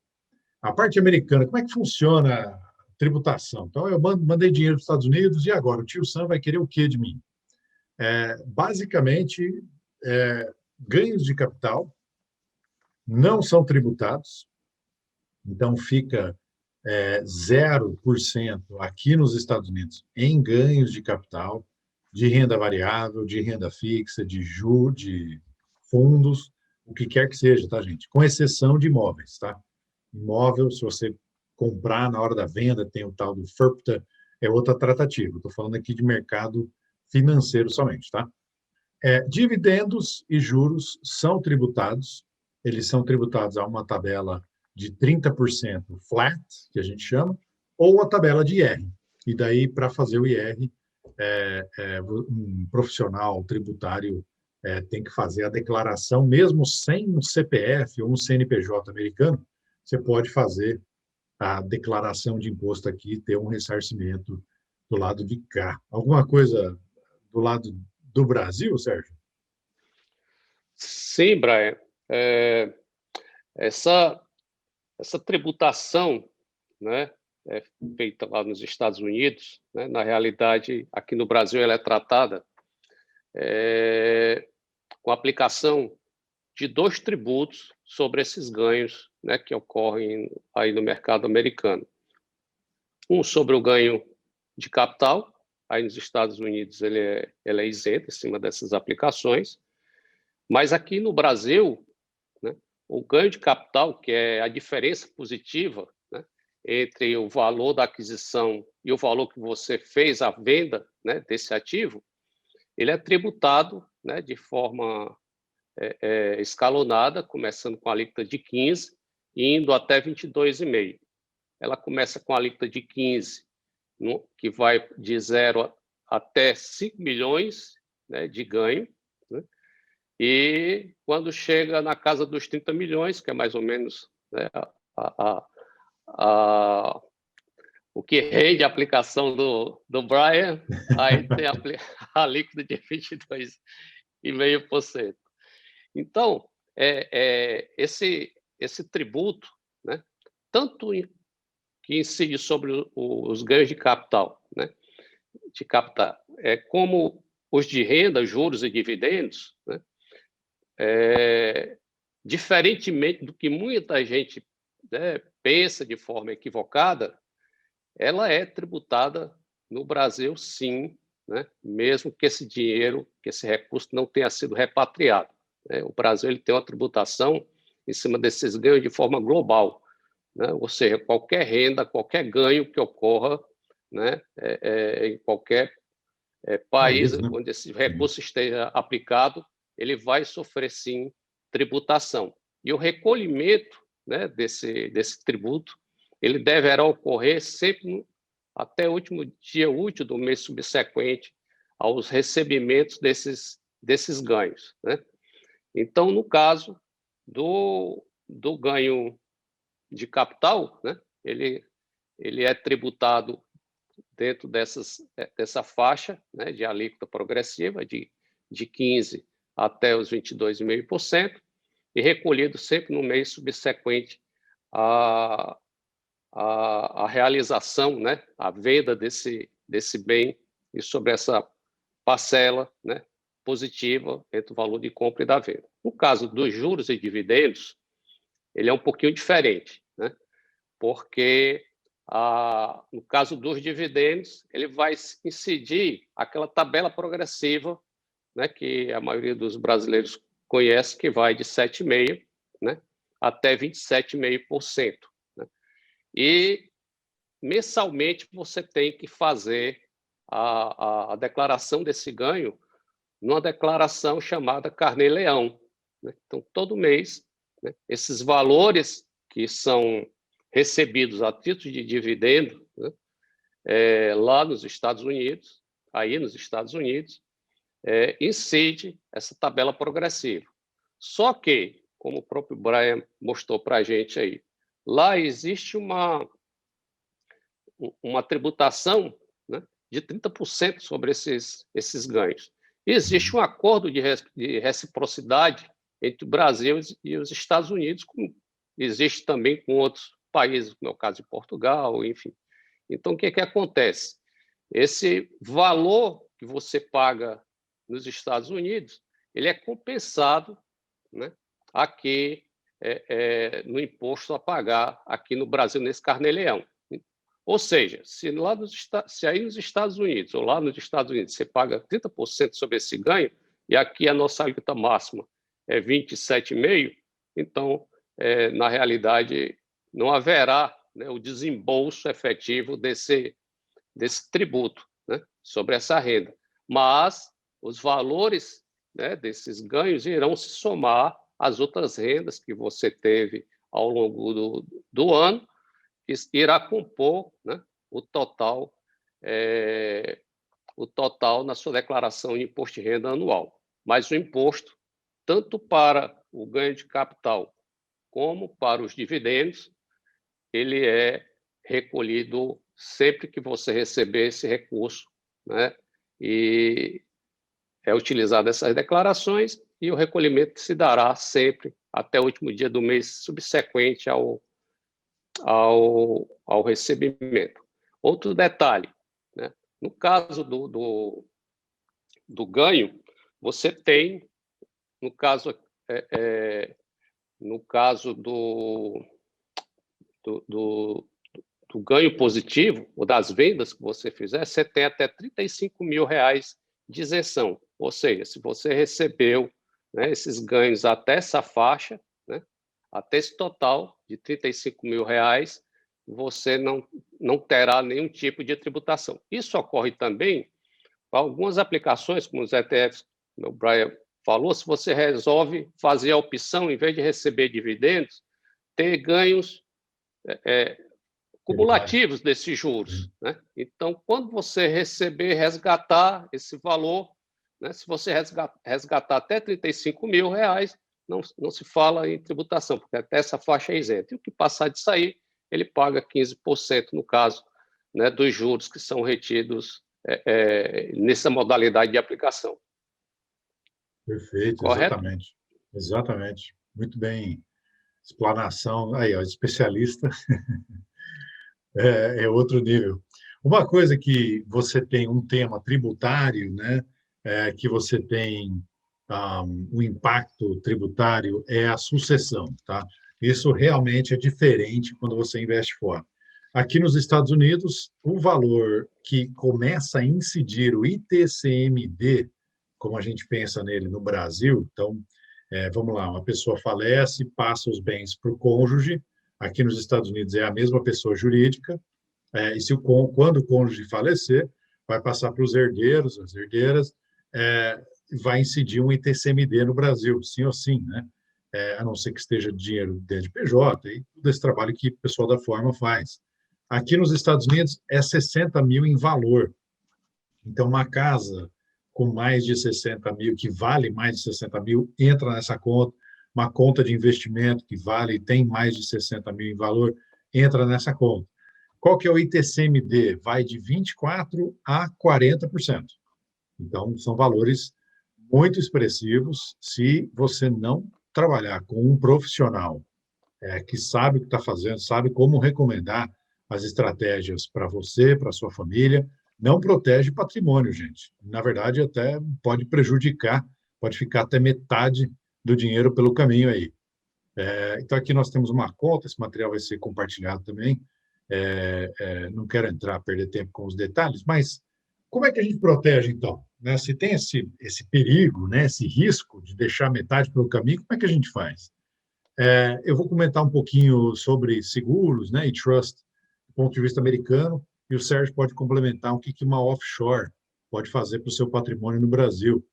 A parte americana, como é que funciona a tributação? Então, eu mandei dinheiro para os Estados Unidos e agora o tio Sam vai querer o quê de mim? Basicamente, ganhos de capital não são tributados, então fica 0% aqui nos Estados Unidos em ganhos de capital, de renda variável, de renda fixa, de juros, de fundos, o que quer que seja, tá, gente? Com exceção de imóveis, tá? Imóvel, se você comprar na hora da venda, tem o tal do FIRPTA, é outra tratativa. Estou falando aqui de mercado financeiro somente, tá? Dividendos e juros são tributados, eles são tributados a uma tabela de 30% flat, que a gente chama, ou a tabela de IR. E daí, para fazer o IR, um profissional tributário tem que fazer a declaração, mesmo sem um CPF ou um CNPJ americano, você pode fazer a declaração de imposto aqui e ter um ressarcimento do lado de cá. Alguma coisa do lado do Brasil, Sérgio? Sim, Brian. É, essa, essa tributação, né, é feita lá nos Estados Unidos, né, na realidade, aqui no Brasil, ela é tratada com a aplicação de dois tributos sobre esses ganhos, né, que ocorrem aí no mercado americano. Um sobre o ganho de capital, aí nos Estados Unidos ele é isento em cima dessas aplicações, mas aqui no Brasil, né, o ganho de capital, que é a diferença positiva, né, entre o valor da aquisição e o valor que você fez a venda, né, desse ativo, ele é tributado, né, de forma escalonada, começando com a alíquota de 15% e indo até 22,5%. Ela começa com a alíquota de 15%, que vai de 0 até 5 milhões, né, de ganho, né? E quando chega na casa dos 30 milhões, que é mais ou menos, né, a, o que rende a aplicação do Brian, aí tem a alíquota de 22,5%. Então, esse tributo, né, tanto que incide sobre os ganhos de capital, né, como os de renda, juros e dividendos, né, diferentemente do que muita gente, né, pensa de forma equivocada, ela é tributada no Brasil, sim, né, mesmo que esse dinheiro, que esse recurso não tenha sido repatriado, né? O Brasil ele tem uma tributação em cima desses ganhos de forma global, né? Ou seja, qualquer renda, qualquer ganho que ocorra, né, em qualquer país País, né? onde esse Sim. recurso esteja aplicado, ele vai sofrer, sim, tributação. E o recolhimento, né, desse tributo, ele deverá ocorrer sempre até o último dia útil do mês subsequente aos recebimentos desses ganhos, né? Então, no caso do ganho de capital, né, ele é tributado dentro dessa faixa, né, de alíquota progressiva de 15% até os 22,5% e recolhido sempre no mês subsequente à, à realização, né, à venda desse bem e sobre essa parcela, né, positiva entre o valor de compra e da venda. No caso dos juros e dividendos, ele é um pouquinho diferente, né, porque no caso dos dividendos, ele vai incidir aquela tabela progressiva, né, que a maioria dos brasileiros conhece, que vai de 7,5%, né, até 27,5%. Né? E mensalmente você tem que fazer a declaração desse ganho numa declaração chamada Carnê-Leão. Né? Então, todo mês, né, esses valores que são recebidos a título de dividendo, né, lá nos Estados Unidos, incide essa tabela progressiva. Só que, como o próprio Brian mostrou para a gente aí, lá existe uma tributação, né, de 30% sobre esses ganhos. E existe um acordo de reciprocidade entre o Brasil e os Estados Unidos, como existe também com outros países, como é o caso de Portugal, enfim. Então, o que acontece? Esse valor que você paga nos Estados Unidos, ele é compensado, né, aqui no imposto a pagar aqui no Brasil, nesse carnê-leão. Ou seja, se aí nos Estados Unidos ou lá nos Estados Unidos você paga 30% sobre esse ganho, e aqui a nossa alíquota máxima é 27,5%, então, na realidade, não haverá, né, o desembolso efetivo desse tributo, né, sobre essa renda. Mas os valores, né, desses ganhos irão se somar às outras rendas que você teve ao longo do ano, que irá compor, né, o total na sua declaração de imposto de renda anual. Mas o imposto, tanto para o ganho de capital como para os dividendos, ele é recolhido sempre que você receber esse recurso, né? E é utilizado essas declarações e o recolhimento se dará sempre até o último dia do mês subsequente ao recebimento. Outro detalhe, né? No caso do ganho, você tem, no caso do ganho positivo, ou das vendas que você fizer, você tem até R$35 mil de isenção. Ou seja, se você recebeu, né, esses ganhos até essa faixa, né, até esse total de R$35 mil, você não terá nenhum tipo de tributação. Isso ocorre também para algumas aplicações, como os ETFs, como o Brian falou, se você resolve fazer a opção, em vez de receber dividendos, ter ganhos cumulativos desses juros, né? Então, quando você resgatar esse valor, né, se você resgatar até R$35 mil, não se fala em tributação, porque até essa faixa é isenta. E o que passar disso aí, ele paga 15% no caso, né, dos juros que são retidos nessa modalidade de aplicação. Perfeito, Correto? exatamente. Exatamente. Muito bem. Explanação. Aí, ó, especialista é outro nível. Uma coisa que você tem um tema tributário, né? Que você tem um impacto tributário é a sucessão, tá? Isso realmente é diferente quando você investe fora. Aqui nos Estados Unidos, o valor que começa a incidir o ITCMD, como a gente pensa nele no Brasil, então, vamos lá, uma pessoa falece, passa os bens para o cônjuge, aqui nos Estados Unidos é a mesma pessoa jurídica, e quando o cônjuge falecer, vai passar para os herdeiros, as herdeiras, vai incidir um ITCMD no Brasil, sim ou sim, né? A não ser que esteja dinheiro dentro de PJ, e todo esse trabalho que o pessoal da forma faz. Aqui nos Estados Unidos é 60 mil em valor. Então, uma casa com mais de 60 mil, que vale mais de 60 mil, entra nessa conta. Uma conta de investimento que tem mais de 60 mil em valor, entra nessa conta. Qual que é o ITCMD? Vai de 24% a 40%. Então, são valores muito expressivos se você não trabalhar com um profissional que sabe o que está fazendo, sabe como recomendar as estratégias para você, para sua família. Não protege patrimônio, gente. Na verdade, até pode prejudicar, pode ficar até metade do dinheiro pelo caminho aí. Então, aqui nós temos uma conta, esse material vai ser compartilhado também. Não quero perder tempo com os detalhes, mas como é que a gente protege, então? Né? Se tem esse perigo, né, esse risco de deixar metade pelo caminho, como é que a gente faz? Eu vou comentar um pouquinho sobre seguros, né, e trust do ponto de vista americano, e o Sérgio pode complementar o que uma offshore pode fazer para o seu patrimônio no Brasil.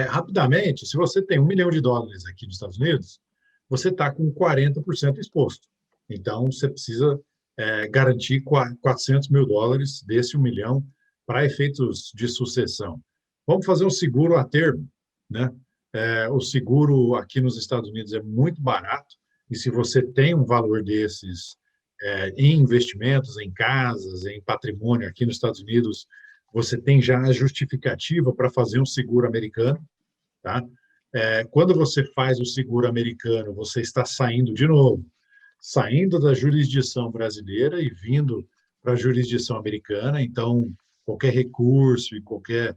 Rapidamente, se você tem $1 milhão aqui nos Estados Unidos, você está com 40% exposto. Então, você precisa garantir $400 mil desse $1 milhão para efeitos de sucessão. Vamos fazer um seguro a termo, né? O seguro aqui nos Estados Unidos é muito barato, e se você tem um valor desses em investimentos, em casas, em patrimônio aqui nos Estados Unidos, você tem já a justificativa para fazer um seguro americano, tá? Quando você faz o seguro americano, você está saindo da jurisdição brasileira e vindo para a jurisdição americana. Então, qualquer recurso e qualquer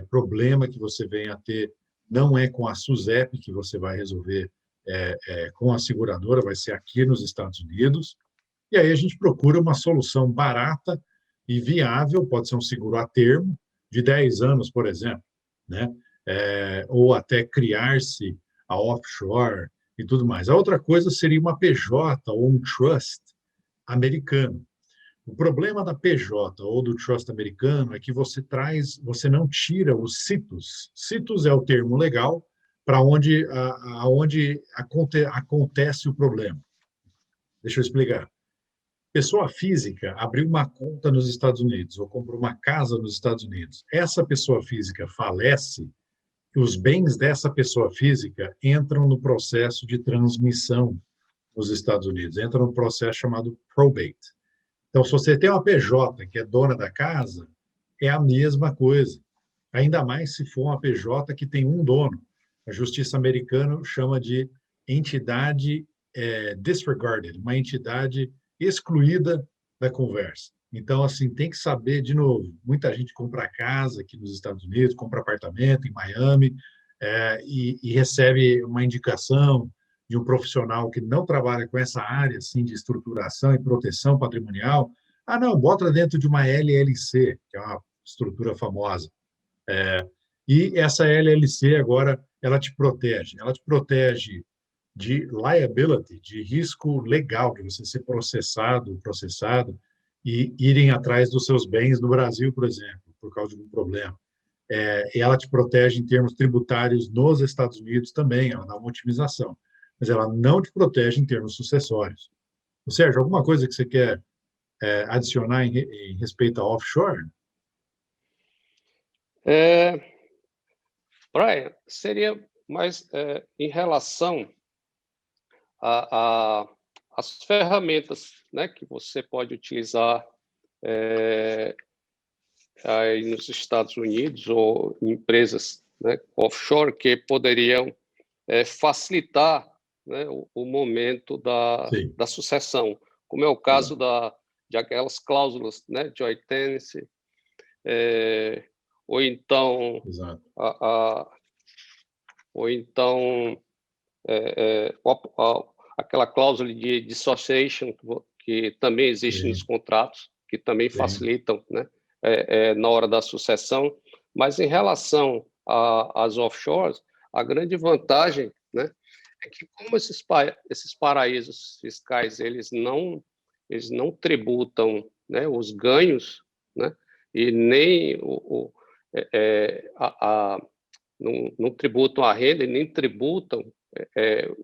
problema que você venha a ter não é com a SUSEP que você vai resolver com a seguradora, vai ser aqui nos Estados Unidos. E aí a gente procura uma solução barata e viável, pode ser um seguro a termo, de 10 anos, por exemplo, né? Ou até criar-se a offshore e tudo mais. A outra coisa seria uma PJ ou um trust americano. O problema da PJ ou do trust americano é que você não tira os situs. Situs é o termo legal para onde acontece o problema. Deixa eu explicar. Pessoa física abriu uma conta nos Estados Unidos ou comprou uma casa nos Estados Unidos. Essa pessoa física falece, os bens dessa pessoa física entram no processo de transmissão nos Estados Unidos, entram no processo chamado probate. Então, se você tem uma PJ que é dona da casa, é a mesma coisa. Ainda mais se for uma PJ que tem um dono. A justiça americana chama de entidade disregarded, uma entidade excluída da conversa. Então, assim, tem que saber, de novo, muita gente compra casa aqui nos Estados Unidos, compra apartamento em Miami, e recebe uma indicação de um profissional que não trabalha com essa área assim, de estruturação e proteção patrimonial. Ah, não, bota dentro de uma LLC, que é uma estrutura famosa. E essa LLC agora, ela te protege de liability, de risco legal, de você ser processado e irem atrás dos seus bens no Brasil, por exemplo, por causa de um problema. E ela te protege em termos tributários nos Estados Unidos também, ela dá uma otimização, mas ela não te protege em termos sucessórios. Ou seja, alguma coisa que você quer adicionar em respeito a offshore? É, Brian, seria mais em relação a, a, as ferramentas, né, que você pode utilizar aí nos Estados Unidos ou em empresas, né, offshore que poderiam facilitar, né, o momento Sim, da sucessão, como é o caso de aquelas cláusulas, né, joint tenancy, ou então exato. a, a, ou então aquela cláusula de dissociation que também existe nos Sim, contratos, que também sim, facilitam, né, na hora da sucessão. Mas em relação às offshores, a grande vantagem, né, é que como esses paraísos fiscais eles não tributam, né, os ganhos, né, e nem não tributam a renda e nem tributam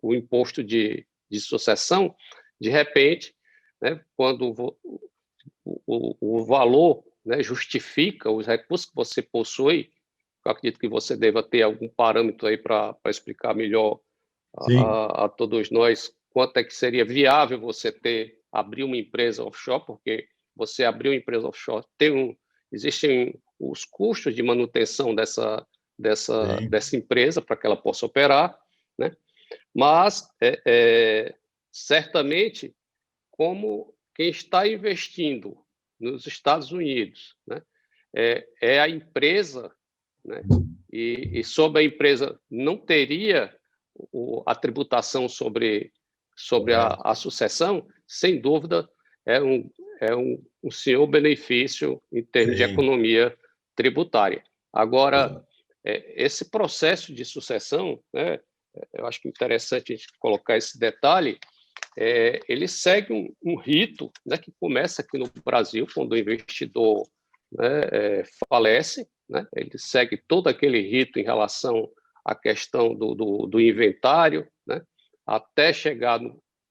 o imposto de sucessão, de repente, né, quando o valor, né, justifica os recursos que você possui, eu acredito que você deva ter algum parâmetro aí para explicar melhor sim, a todos nós quanto é que seria viável você abrir uma empresa offshore, porque você abrir uma empresa offshore existem os custos de manutenção sim, dessa empresa para que ela possa operar, né? Mas certamente, como quem está investindo nos Estados Unidos, né, é a empresa, né, e sobre a empresa não teria a tributação sobre correto. a sucessão, sem dúvida, é um senhor benefício em termos de Sim, economia tributária. Agora, exato. esse processo de sucessão, né, eu acho que é interessante a gente colocar esse detalhe, ele segue um rito, né, que começa aqui no Brasil, quando o investidor, né, falece, né, ele segue todo aquele rito em relação à questão do inventário, né, até chegar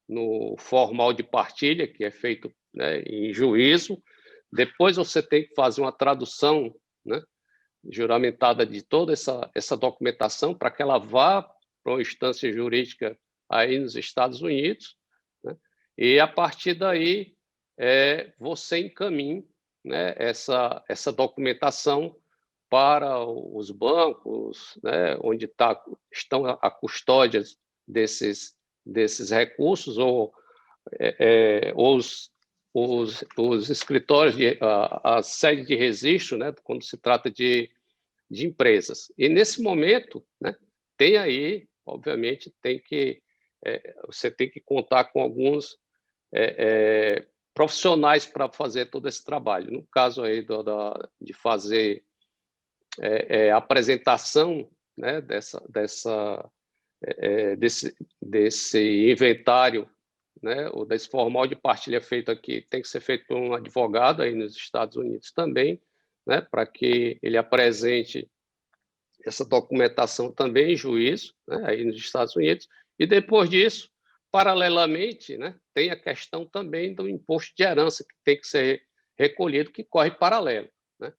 no formal de partilha, que é feito, né, em juízo. Depois você tem que fazer uma tradução, né, juramentada de toda essa documentação para que ela vá para uma instância jurídica aí nos Estados Unidos, né? E a partir daí você encaminha, né, essa documentação para os bancos, né, onde estão a custódia desses recursos, ou os escritórios, a sede de registro, né, quando se trata de empresas. E nesse momento, né, tem aí, obviamente, você tem que contar com alguns profissionais para fazer todo esse trabalho. No caso aí de fazer apresentação, né, desse inventário, né, ou desse formal de partilha feito aqui, tem que ser feito por um advogado aí nos Estados Unidos também, né, para que ele apresente essa documentação também em juízo, né, aí nos Estados Unidos, e depois disso, paralelamente, né, tem a questão também do imposto de herança que tem que ser recolhido, que corre paralelo, né?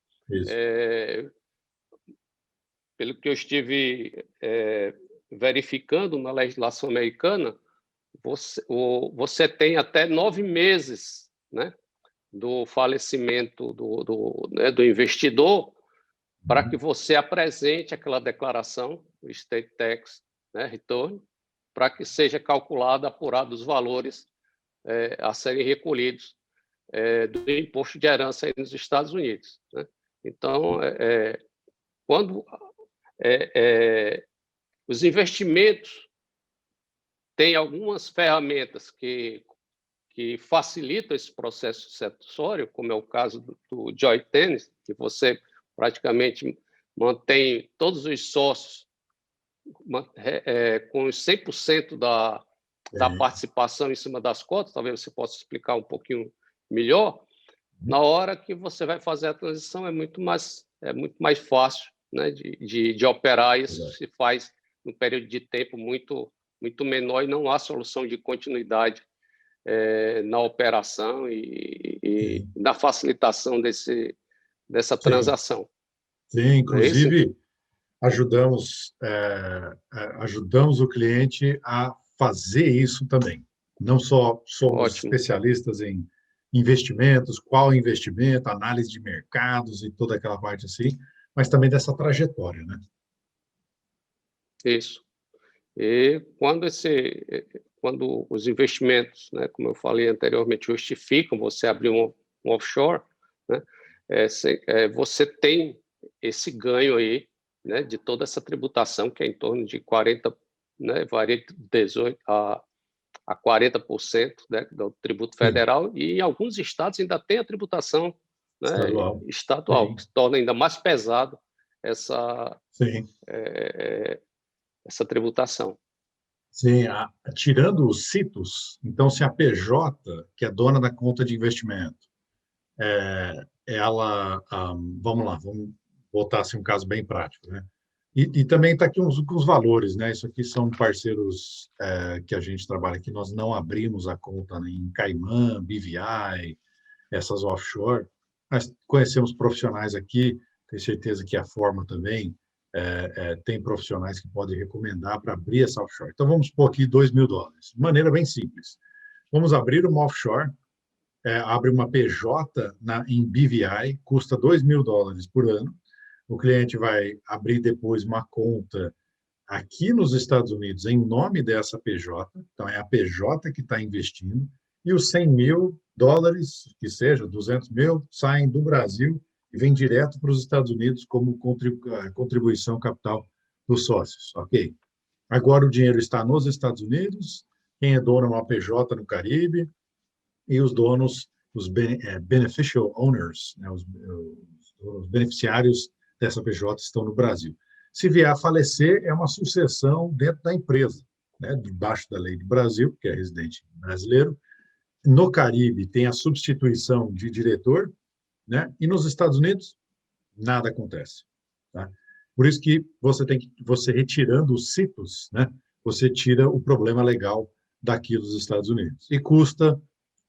Pelo que eu estive verificando na legislação americana, você tem até 9 meses, né, do falecimento do investidor para que você apresente aquela declaração, o State Tax, né, Return, para que seja calculado, apurado os valores a serem recolhidos do imposto de herança aí nos Estados Unidos, né? Então, quando os investimentos têm algumas ferramentas que facilitam esse processo sucessório, como é o caso do joint tenants, que você praticamente mantém todos os sócios com os 100% da participação em cima das cotas, talvez você possa explicar um pouquinho melhor. Na hora que você vai fazer a transição, é muito mais fácil, né, de operar. Isso se faz num período de tempo muito menor e não há solução de continuidade na operação e na facilitação dessa transação. Sim, inclusive ajudamos o cliente a fazer isso também. Não só somos especialistas em investimentos, qual investimento, análise de mercados e toda aquela parte assim, mas também dessa trajetória, né? Isso. E quando os investimentos, né, como eu falei anteriormente, justificam você abrir um offshore, né, você tem esse ganho aí, né, de toda essa tributação, que é em torno de 40%, né, varia de 18% a 40%, né, do tributo federal, e em alguns estados ainda tem a tributação, né, estadual, que torna ainda mais pesado essa tributação. Sim, tirando os CITOS, então, se a PJ, que é dona da conta de investimento, vamos lá, vamos botar assim, um caso bem prático, né? E também está aqui os valores, né? Isso aqui são parceiros que a gente trabalha aqui, nós não abrimos a conta em Caimã, BVI, essas offshore, mas conhecemos profissionais aqui, tenho certeza que a Forma também tem profissionais que podem recomendar para abrir essa offshore. Então, vamos pôr aqui $2.000, de maneira bem simples. Vamos abrir uma offshore, abre uma PJ em BVI, custa $2.000 por ano. O cliente vai abrir depois uma conta aqui nos Estados Unidos em nome dessa PJ, então é a PJ que está investindo, e os $100.000, que seja, 200 mil, saem do Brasil e vêm direto para os Estados Unidos como contribuição capital dos sócios, ok? Agora o dinheiro está nos Estados Unidos, quem é dono é uma PJ no Caribe, e os donos, os beneficial owners, né, os beneficiários dessa PJ estão no Brasil. Se vier a falecer, é uma sucessão dentro da empresa, né, debaixo da lei do Brasil, que é residente brasileiro. No Caribe, tem a substituição de diretor, né, e nos Estados Unidos, nada acontece. Tá? Por isso que você retirando os CITOS, né, você tira o problema legal daqui dos Estados Unidos. E custa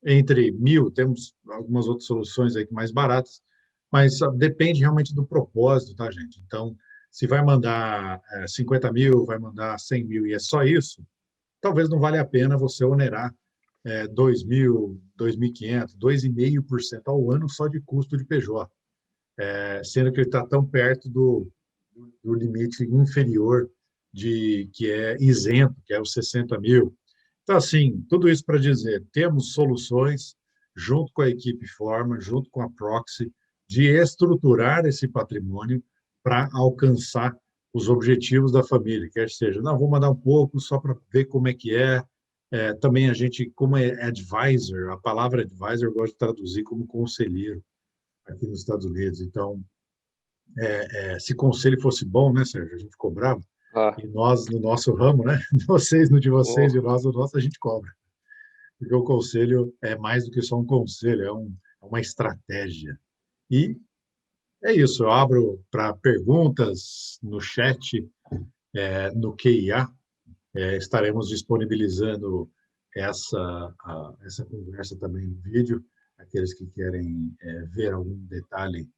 entre 1.000, temos algumas outras soluções aí mais baratas, mas depende realmente do propósito, tá, gente? Então, se vai mandar 50 mil, vai mandar 100 mil e é só isso, talvez não valha a pena você onerar 2.000, 2.500, 2,5% ao ano só de custo de PJ, sendo que ele está tão perto do limite inferior que é isento, que é os 60 mil. Então, assim, tudo isso para dizer, temos soluções, junto com a equipe Forma, junto com a Proxy, de estruturar esse patrimônio para alcançar os objetivos da família, quer seja, não, vou mandar um pouco só para ver como é que é. Também a gente, como é advisor, a palavra advisor eu gosto de traduzir como conselheiro aqui nos Estados Unidos. Então, se conselho fosse bom, né, Sérgio? A gente cobrava. Ah, E nós, no nosso ramo, né? Vocês no de vocês oh, e nós no nosso, a gente cobra. Porque o conselho é mais do que só um conselho, é uma estratégia. E é isso, eu abro para perguntas no chat, no QIA. Estaremos disponibilizando essa conversa também no vídeo. Aqueles que querem ver algum detalhe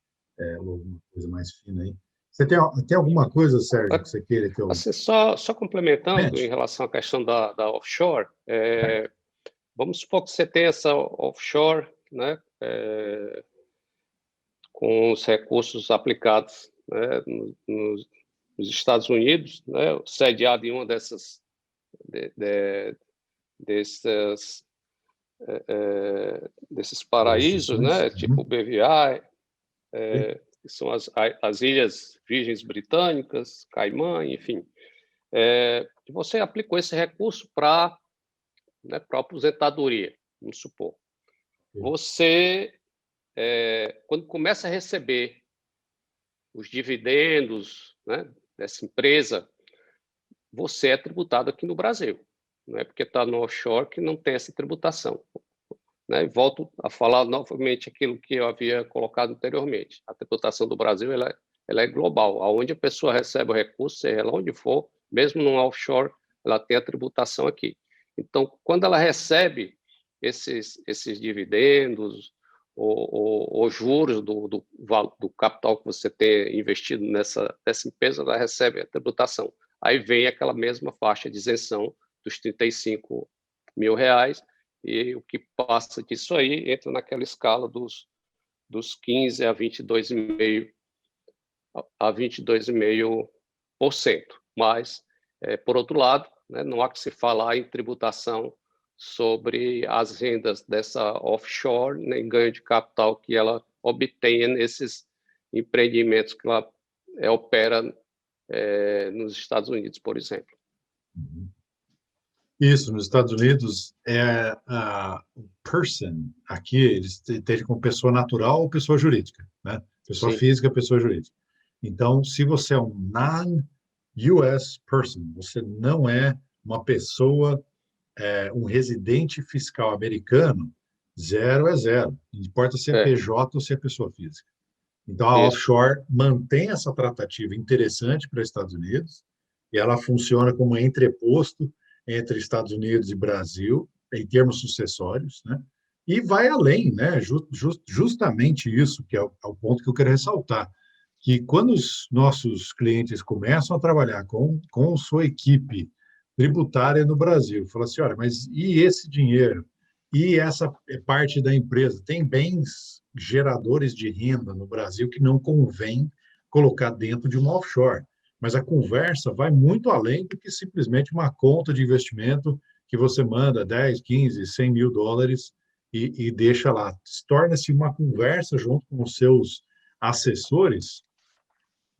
ou alguma coisa mais fina aí. Você tem alguma coisa, Sérgio, que você queira que eu assim, só complementando em comente? relação à questão da offshore, vamos supor que você tem essa offshore, né, com os recursos aplicados, né, nos Estados Unidos, né, sediado em uma de, de, dessas, desses paraísos, Jurisdições? né, tipo BVI, Ok. que são as Ilhas Virgens Britânicas, Caimã, enfim. Você aplicou esse recurso para, né, para aposentadoria, vamos supor. Você, quando começa a receber os dividendos, né, dessa empresa, você é tributado aqui no Brasil. Não é porque está no offshore que não tem essa tributação. Né? E volto a falar novamente aquilo que eu havia colocado anteriormente. A tributação do Brasil ela é global. Aonde a pessoa recebe o recurso, seja lá onde for, mesmo no offshore, ela tem a tributação aqui. Então, quando ela recebe esses dividendos ou juros do capital que você tem investido nessa empresa, ela recebe a tributação. Aí vem aquela mesma faixa de isenção dos R$ 35.000, e o que passa disso aí entra naquela escala dos 15 a 22,5%. Mas, por outro lado, né, não há que se falar em tributação sobre as rendas dessa offshore, nem ganho de capital que ela obtenha nesses empreendimentos que ela opera nos Estados Unidos, por exemplo. Isso, nos Estados Unidos, a person, aqui eles têm como pessoa natural ou pessoa jurídica, né? Pessoa Sim, física, pessoa jurídica. Então, se você é um non-US person, você não é uma pessoa, um residente fiscal americano, zero é zero. Não importa se é é, PJ ou se é pessoa física. Então, a isso. offshore mantém essa tratativa interessante para os Estados Unidos e ela funciona como entreposto entre Estados Unidos e Brasil, em termos sucessórios, né? E vai além, né? Justamente isso que é o ponto que eu quero ressaltar, que quando os nossos clientes começam a trabalhar com sua equipe tributária no Brasil, fala assim, olha, mas e esse dinheiro? E essa parte da empresa tem bens geradores de renda no Brasil que não convém colocar dentro de uma offshore. Mas a conversa vai muito além do que simplesmente uma conta de investimento que você manda 10, 15, 100 mil dólares e deixa lá. Torna-se uma conversa junto com os seus assessores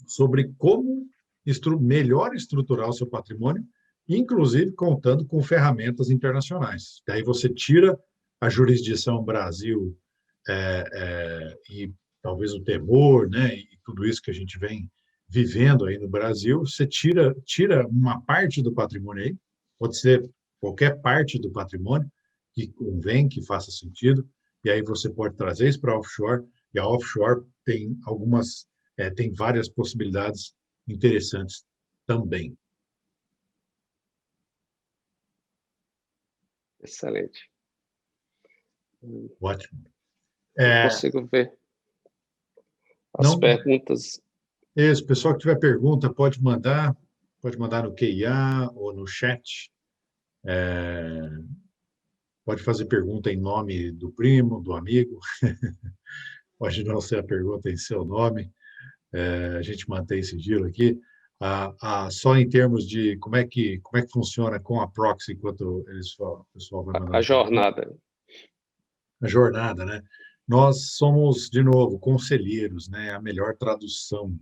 sobre como melhor estruturar o seu patrimônio, inclusive contando com ferramentas internacionais. Daí você tira a jurisdição Brasil e talvez o temor, né, e tudo isso que a gente vem vivendo aí no Brasil, você tira uma parte do patrimônio aí, pode ser qualquer parte do patrimônio que convém, que faça sentido, e aí você pode trazer isso para offshore, e a offshore tem várias possibilidades interessantes também. Excelente. Ótimo. Eu É, consigo ver as não, perguntas. esse pessoal que tiver pergunta pode mandar no QIA ou no chat. Pode fazer pergunta em nome do primo, do amigo, pode não ser a pergunta em seu nome, a gente mantém sigilo aqui. Só em termos de como é que funciona com a proxy, enquanto o pessoal vai A mandando pergunta, jornada. a jornada, né? Nós somos, de novo, conselheiros, né? A melhor tradução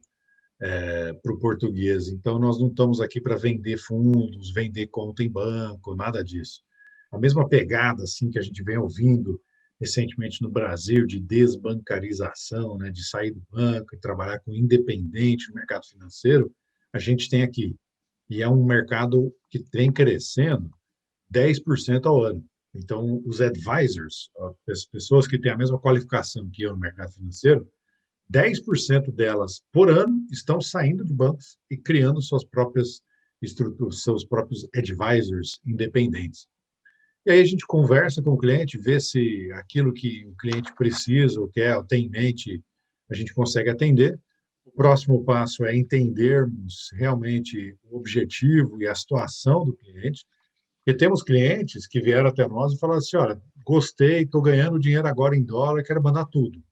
para o português. Então, nós não estamos aqui para vender fundos, vender conta em banco, nada disso. A mesma pegada assim que a gente vem ouvindo recentemente no Brasil de desbancarização, né, de sair do banco e trabalhar com independente no mercado financeiro, a gente tem aqui. E é um mercado que vem crescendo 10% ao ano. Então, os advisors, as pessoas que têm a mesma qualificação que eu no mercado financeiro, 10% delas por ano estão saindo de bancos e criando suas próprias estruturas, seus próprios advisors independentes. E aí a gente conversa com o cliente, vê se aquilo que o cliente precisa ou quer, ou tem em mente, a gente consegue atender. O próximo passo é entendermos realmente o objetivo e a situação do cliente, porque temos clientes que vieram até nós e falaram assim, olha, gostei, estou ganhando dinheiro agora em dólar, quero mandar tudo.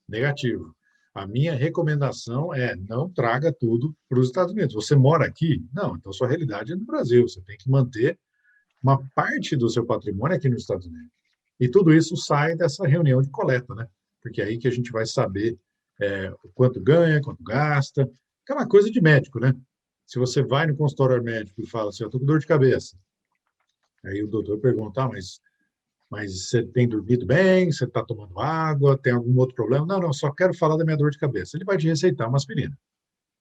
Negativo. A minha recomendação é não traga tudo para os Estados Unidos. Você mora aqui? Não, então sua realidade é no Brasil. Você tem que manter uma parte do seu patrimônio aqui nos Estados Unidos. E tudo isso sai dessa reunião de coleta, né? Porque é aí que a gente vai saber o quanto ganha, quanto gasta, que é uma coisa de médico, né? Se você vai no consultório médico e fala assim, eu estou com dor de cabeça, aí o doutor pergunta, mas você tem dormido bem, você está tomando água, tem algum outro problema? Não, não, só quero falar da minha dor de cabeça. Ele vai te receitar uma aspirina.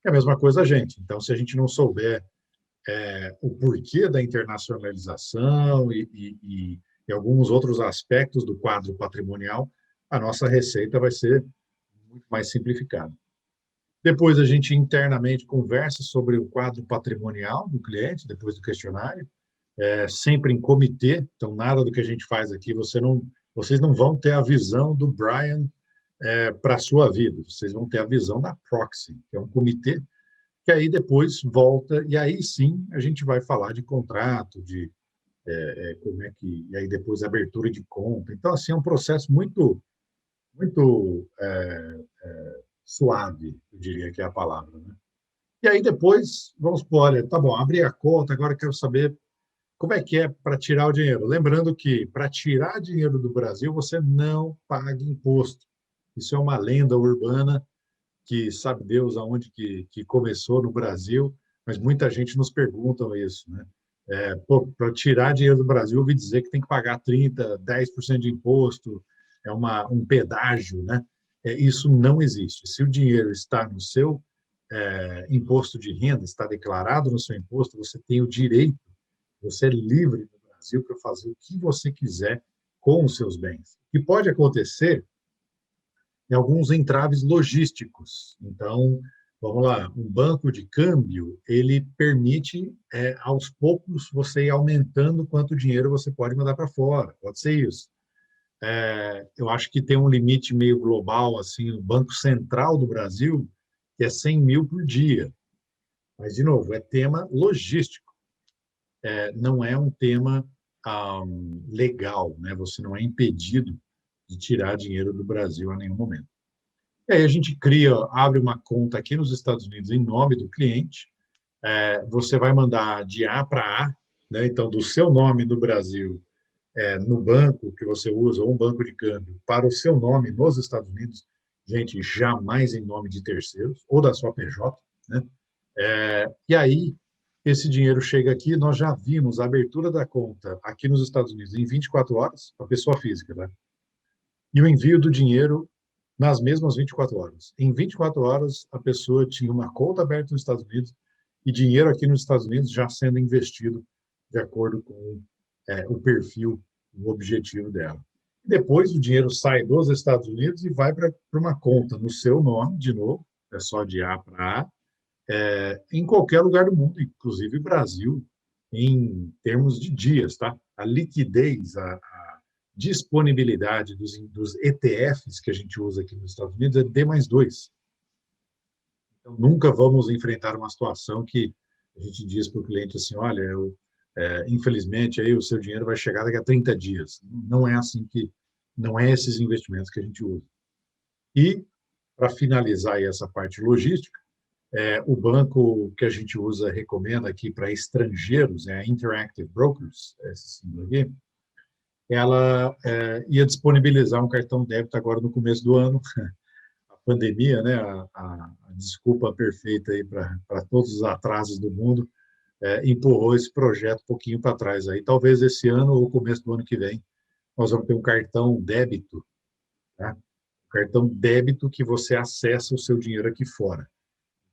É a mesma coisa a gente. Então, se a gente não souber o porquê da internacionalização e alguns outros aspectos do quadro patrimonial, a nossa receita vai ser muito mais simplificada. Depois a gente internamente conversa sobre o quadro patrimonial do cliente, depois do questionário, sempre em comitê, então nada do que a gente faz aqui, vocês não vão ter a visão do Brian para a sua vida, vocês vão ter a visão da Proxy, que é um comitê que aí depois volta, e aí sim a gente vai falar de contrato, de como é que, e aí depois abertura de conta. Então, assim, é um processo muito suave, eu diria que é a palavra, né? E aí depois, vamos supor, olha, tá bom, abri a conta, agora quero saber como é que é para tirar o dinheiro. Lembrando que para tirar dinheiro do Brasil, você não paga imposto. Isso é uma lenda urbana que sabe Deus aonde que começou no Brasil, mas muita gente nos pergunta isso, né? Para tirar dinheiro do Brasil, eu ouvi dizer que tem que pagar 30%, 10% de imposto, um pedágio, né? Isso não existe. Se o dinheiro está no seu imposto de renda, está declarado no seu imposto, você tem o direito, você é livre no Brasil para fazer o que você quiser com os seus bens. O que pode acontecer em alguns entraves logísticos. Então, vamos lá, um banco de câmbio, ele permite, aos poucos, você ir aumentando quanto dinheiro você pode mandar para fora. Pode ser isso. Eu acho que tem um limite meio global, assim, o Banco Central do Brasil, que é 100 mil por dia. Mas, de novo, é tema logístico. Não é um tema legal, né? Você não é impedido de tirar dinheiro do Brasil a nenhum momento. E aí a gente abre uma conta aqui nos Estados Unidos em nome do cliente, você vai mandar de A para A, né? Então, do seu nome no Brasil, no banco que você usa, ou um banco de câmbio, para o seu nome nos Estados Unidos, gente, jamais em nome de terceiros, ou da sua PJ, né? E aí, esse dinheiro chega aqui, nós já vimos a abertura da conta aqui nos Estados Unidos em 24 horas, para a pessoa física, né? E o envio do dinheiro nas mesmas 24 horas. Em 24 horas, a pessoa tinha uma conta aberta nos Estados Unidos e dinheiro aqui nos Estados Unidos já sendo investido de acordo com o perfil, o objetivo dela. Depois, o dinheiro sai dos Estados Unidos e vai para uma conta no seu nome, de novo, é só de A para A, em qualquer lugar do mundo, inclusive Brasil, em termos de dias, tá? A liquidez, a disponibilidade dos ETFs que a gente usa aqui nos Estados Unidos é D+2. Então, nunca vamos enfrentar uma situação que a gente diz para o cliente assim, olha, infelizmente, aí o seu dinheiro vai chegar daqui a 30 dias. Não é assim não é esses investimentos que a gente usa. E, para finalizar aí essa parte logística, o banco que a gente usa, recomenda aqui para estrangeiros, é a Interactive Brokers, esse símbolo aqui, ela ia disponibilizar um cartão débito agora no começo do ano, pandemia, né, a desculpa perfeita aí para todos os atrasos do mundo, empurrou esse projeto um pouquinho para trás aí. Talvez esse ano ou começo do ano que vem nós vamos ter um cartão débito, tá? Um cartão débito que você acessa o seu dinheiro aqui fora.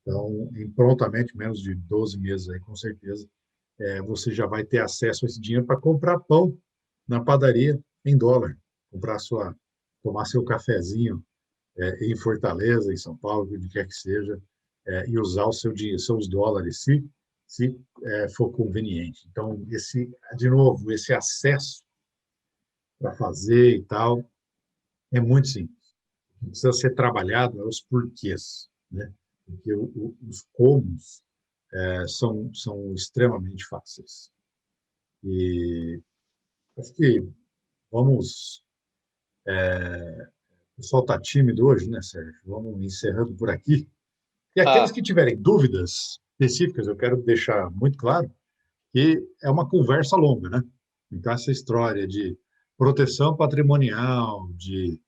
Então, em prontamente, menos de 12 meses aí, com certeza, você já vai ter acesso a esse dinheiro para comprar pão na padaria em dólar, tomar seu cafezinho em Fortaleza, em São Paulo, onde quer que seja, e usar o seu dinheiro, seus dólares, se for conveniente. Então, de novo, esse acesso para fazer e tal é muito simples. Não precisa ser trabalhado os porquês, né? Porque os comos são extremamente fáceis. E acho que vamos. O pessoal está tímido hoje, né, Sérgio? Vamos encerrando por aqui. E aqueles Ah, que tiverem dúvidas específicas, eu quero deixar muito claro que é uma conversa longa, né? Então, essa história de proteção patrimonial, de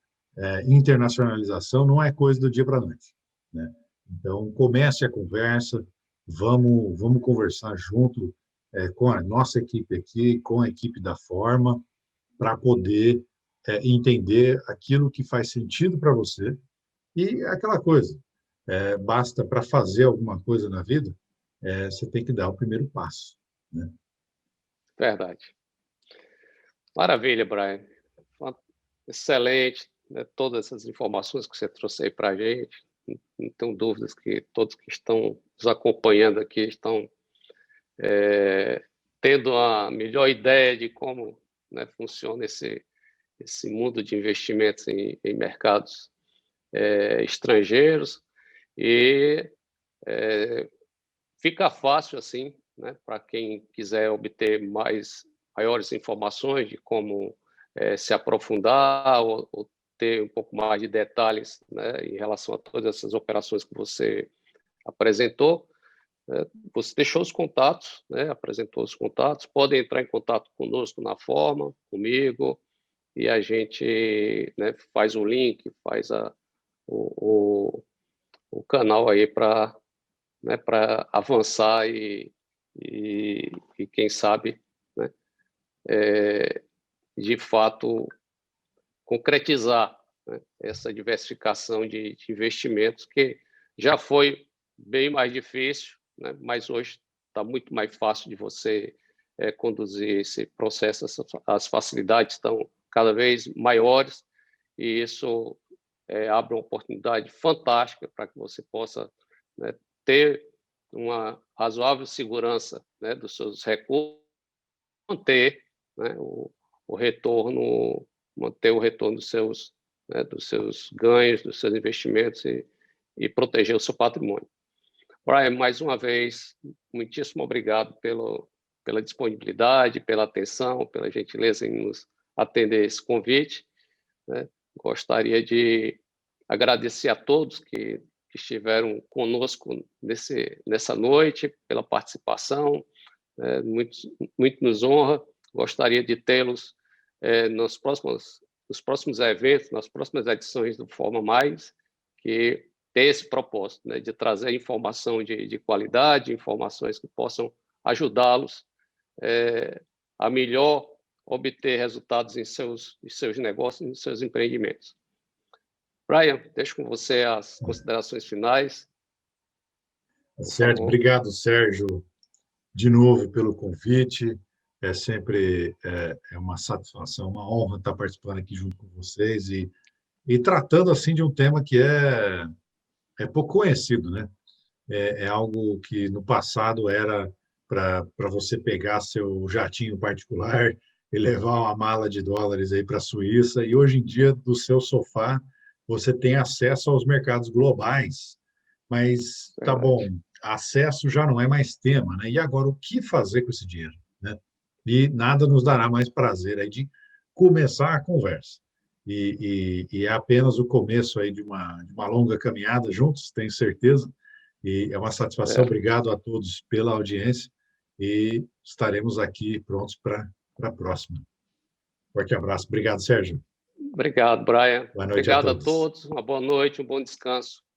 internacionalização, não é coisa do dia para a noite, né? Então, comece a conversa, vamos conversar junto com a nossa equipe aqui, com a equipe da Forma, para poder entender aquilo que faz sentido para você. E aquela coisa, basta para fazer alguma coisa na vida, você tem que dar o primeiro passo, né? verdade. Maravilha, Brian. Excelente, né, todas essas informações que você trouxe aí para a gente. Não tenho dúvidas que todos que estão nos acompanhando aqui estão tendo a melhor ideia de como, né, funciona esse mundo de investimentos em mercados estrangeiros e fica fácil assim, né, para quem quiser obter maiores informações de como se aprofundar ou ter um pouco mais de detalhes, né, em relação a todas essas operações que você apresentou. Você deixou os contatos, né, apresentou os contatos, podem entrar em contato conosco na Forma, comigo, e a gente, né, faz um link, faz o, o canal aí para, né, para avançar e quem sabe, né, de fato concretizar, né, essa diversificação de investimentos que já foi bem mais difícil, né, mas hoje está muito mais fácil de você conduzir esse processo. As facilidades estão cada vez maiores e isso abre uma oportunidade fantástica para que você possa, né, ter uma razoável segurança, né, dos seus recursos, manter, né, o retorno, manter o retorno dos seus ganhos, dos seus investimentos e proteger o seu patrimônio. Brian, mais uma vez, muitíssimo obrigado pela disponibilidade, pela atenção, pela gentileza em nos atender esse convite, né? Gostaria de agradecer a todos que estiveram conosco nessa noite, pela participação, muito nos honra. Gostaria de tê-los nos próximos eventos, nas próximas edições do Forma Mais, que tem esse propósito, né, de trazer informação de qualidade, informações que possam ajudá-los a melhor obter resultados em seus negócios, em seus empreendimentos. Brian, deixo com você as considerações finais, por Certo, favor. obrigado, Sérgio, de novo pelo convite. É sempre uma satisfação, uma honra estar participando aqui junto com vocês e tratando assim de um tema que é pouco conhecido, né? É algo que no passado era para você pegar seu jatinho particular e levar uma mala de dólares aí para a Suíça, e hoje em dia, do seu sofá, você tem acesso aos mercados globais. Mas tá Verdade. bom, acesso já não é mais tema, né? E agora, o que fazer com esse dinheiro, né? E nada nos dará mais prazer aí de começar a conversa. E é apenas o começo aí de uma longa caminhada juntos, tenho certeza. E é uma satisfação. É. Obrigado a todos pela audiência e estaremos aqui prontos para a próxima. Forte abraço. Obrigado, Sérgio. Obrigado, Brian. Boa noite a Obrigado a todos. todos. Uma boa noite, um bom descanso.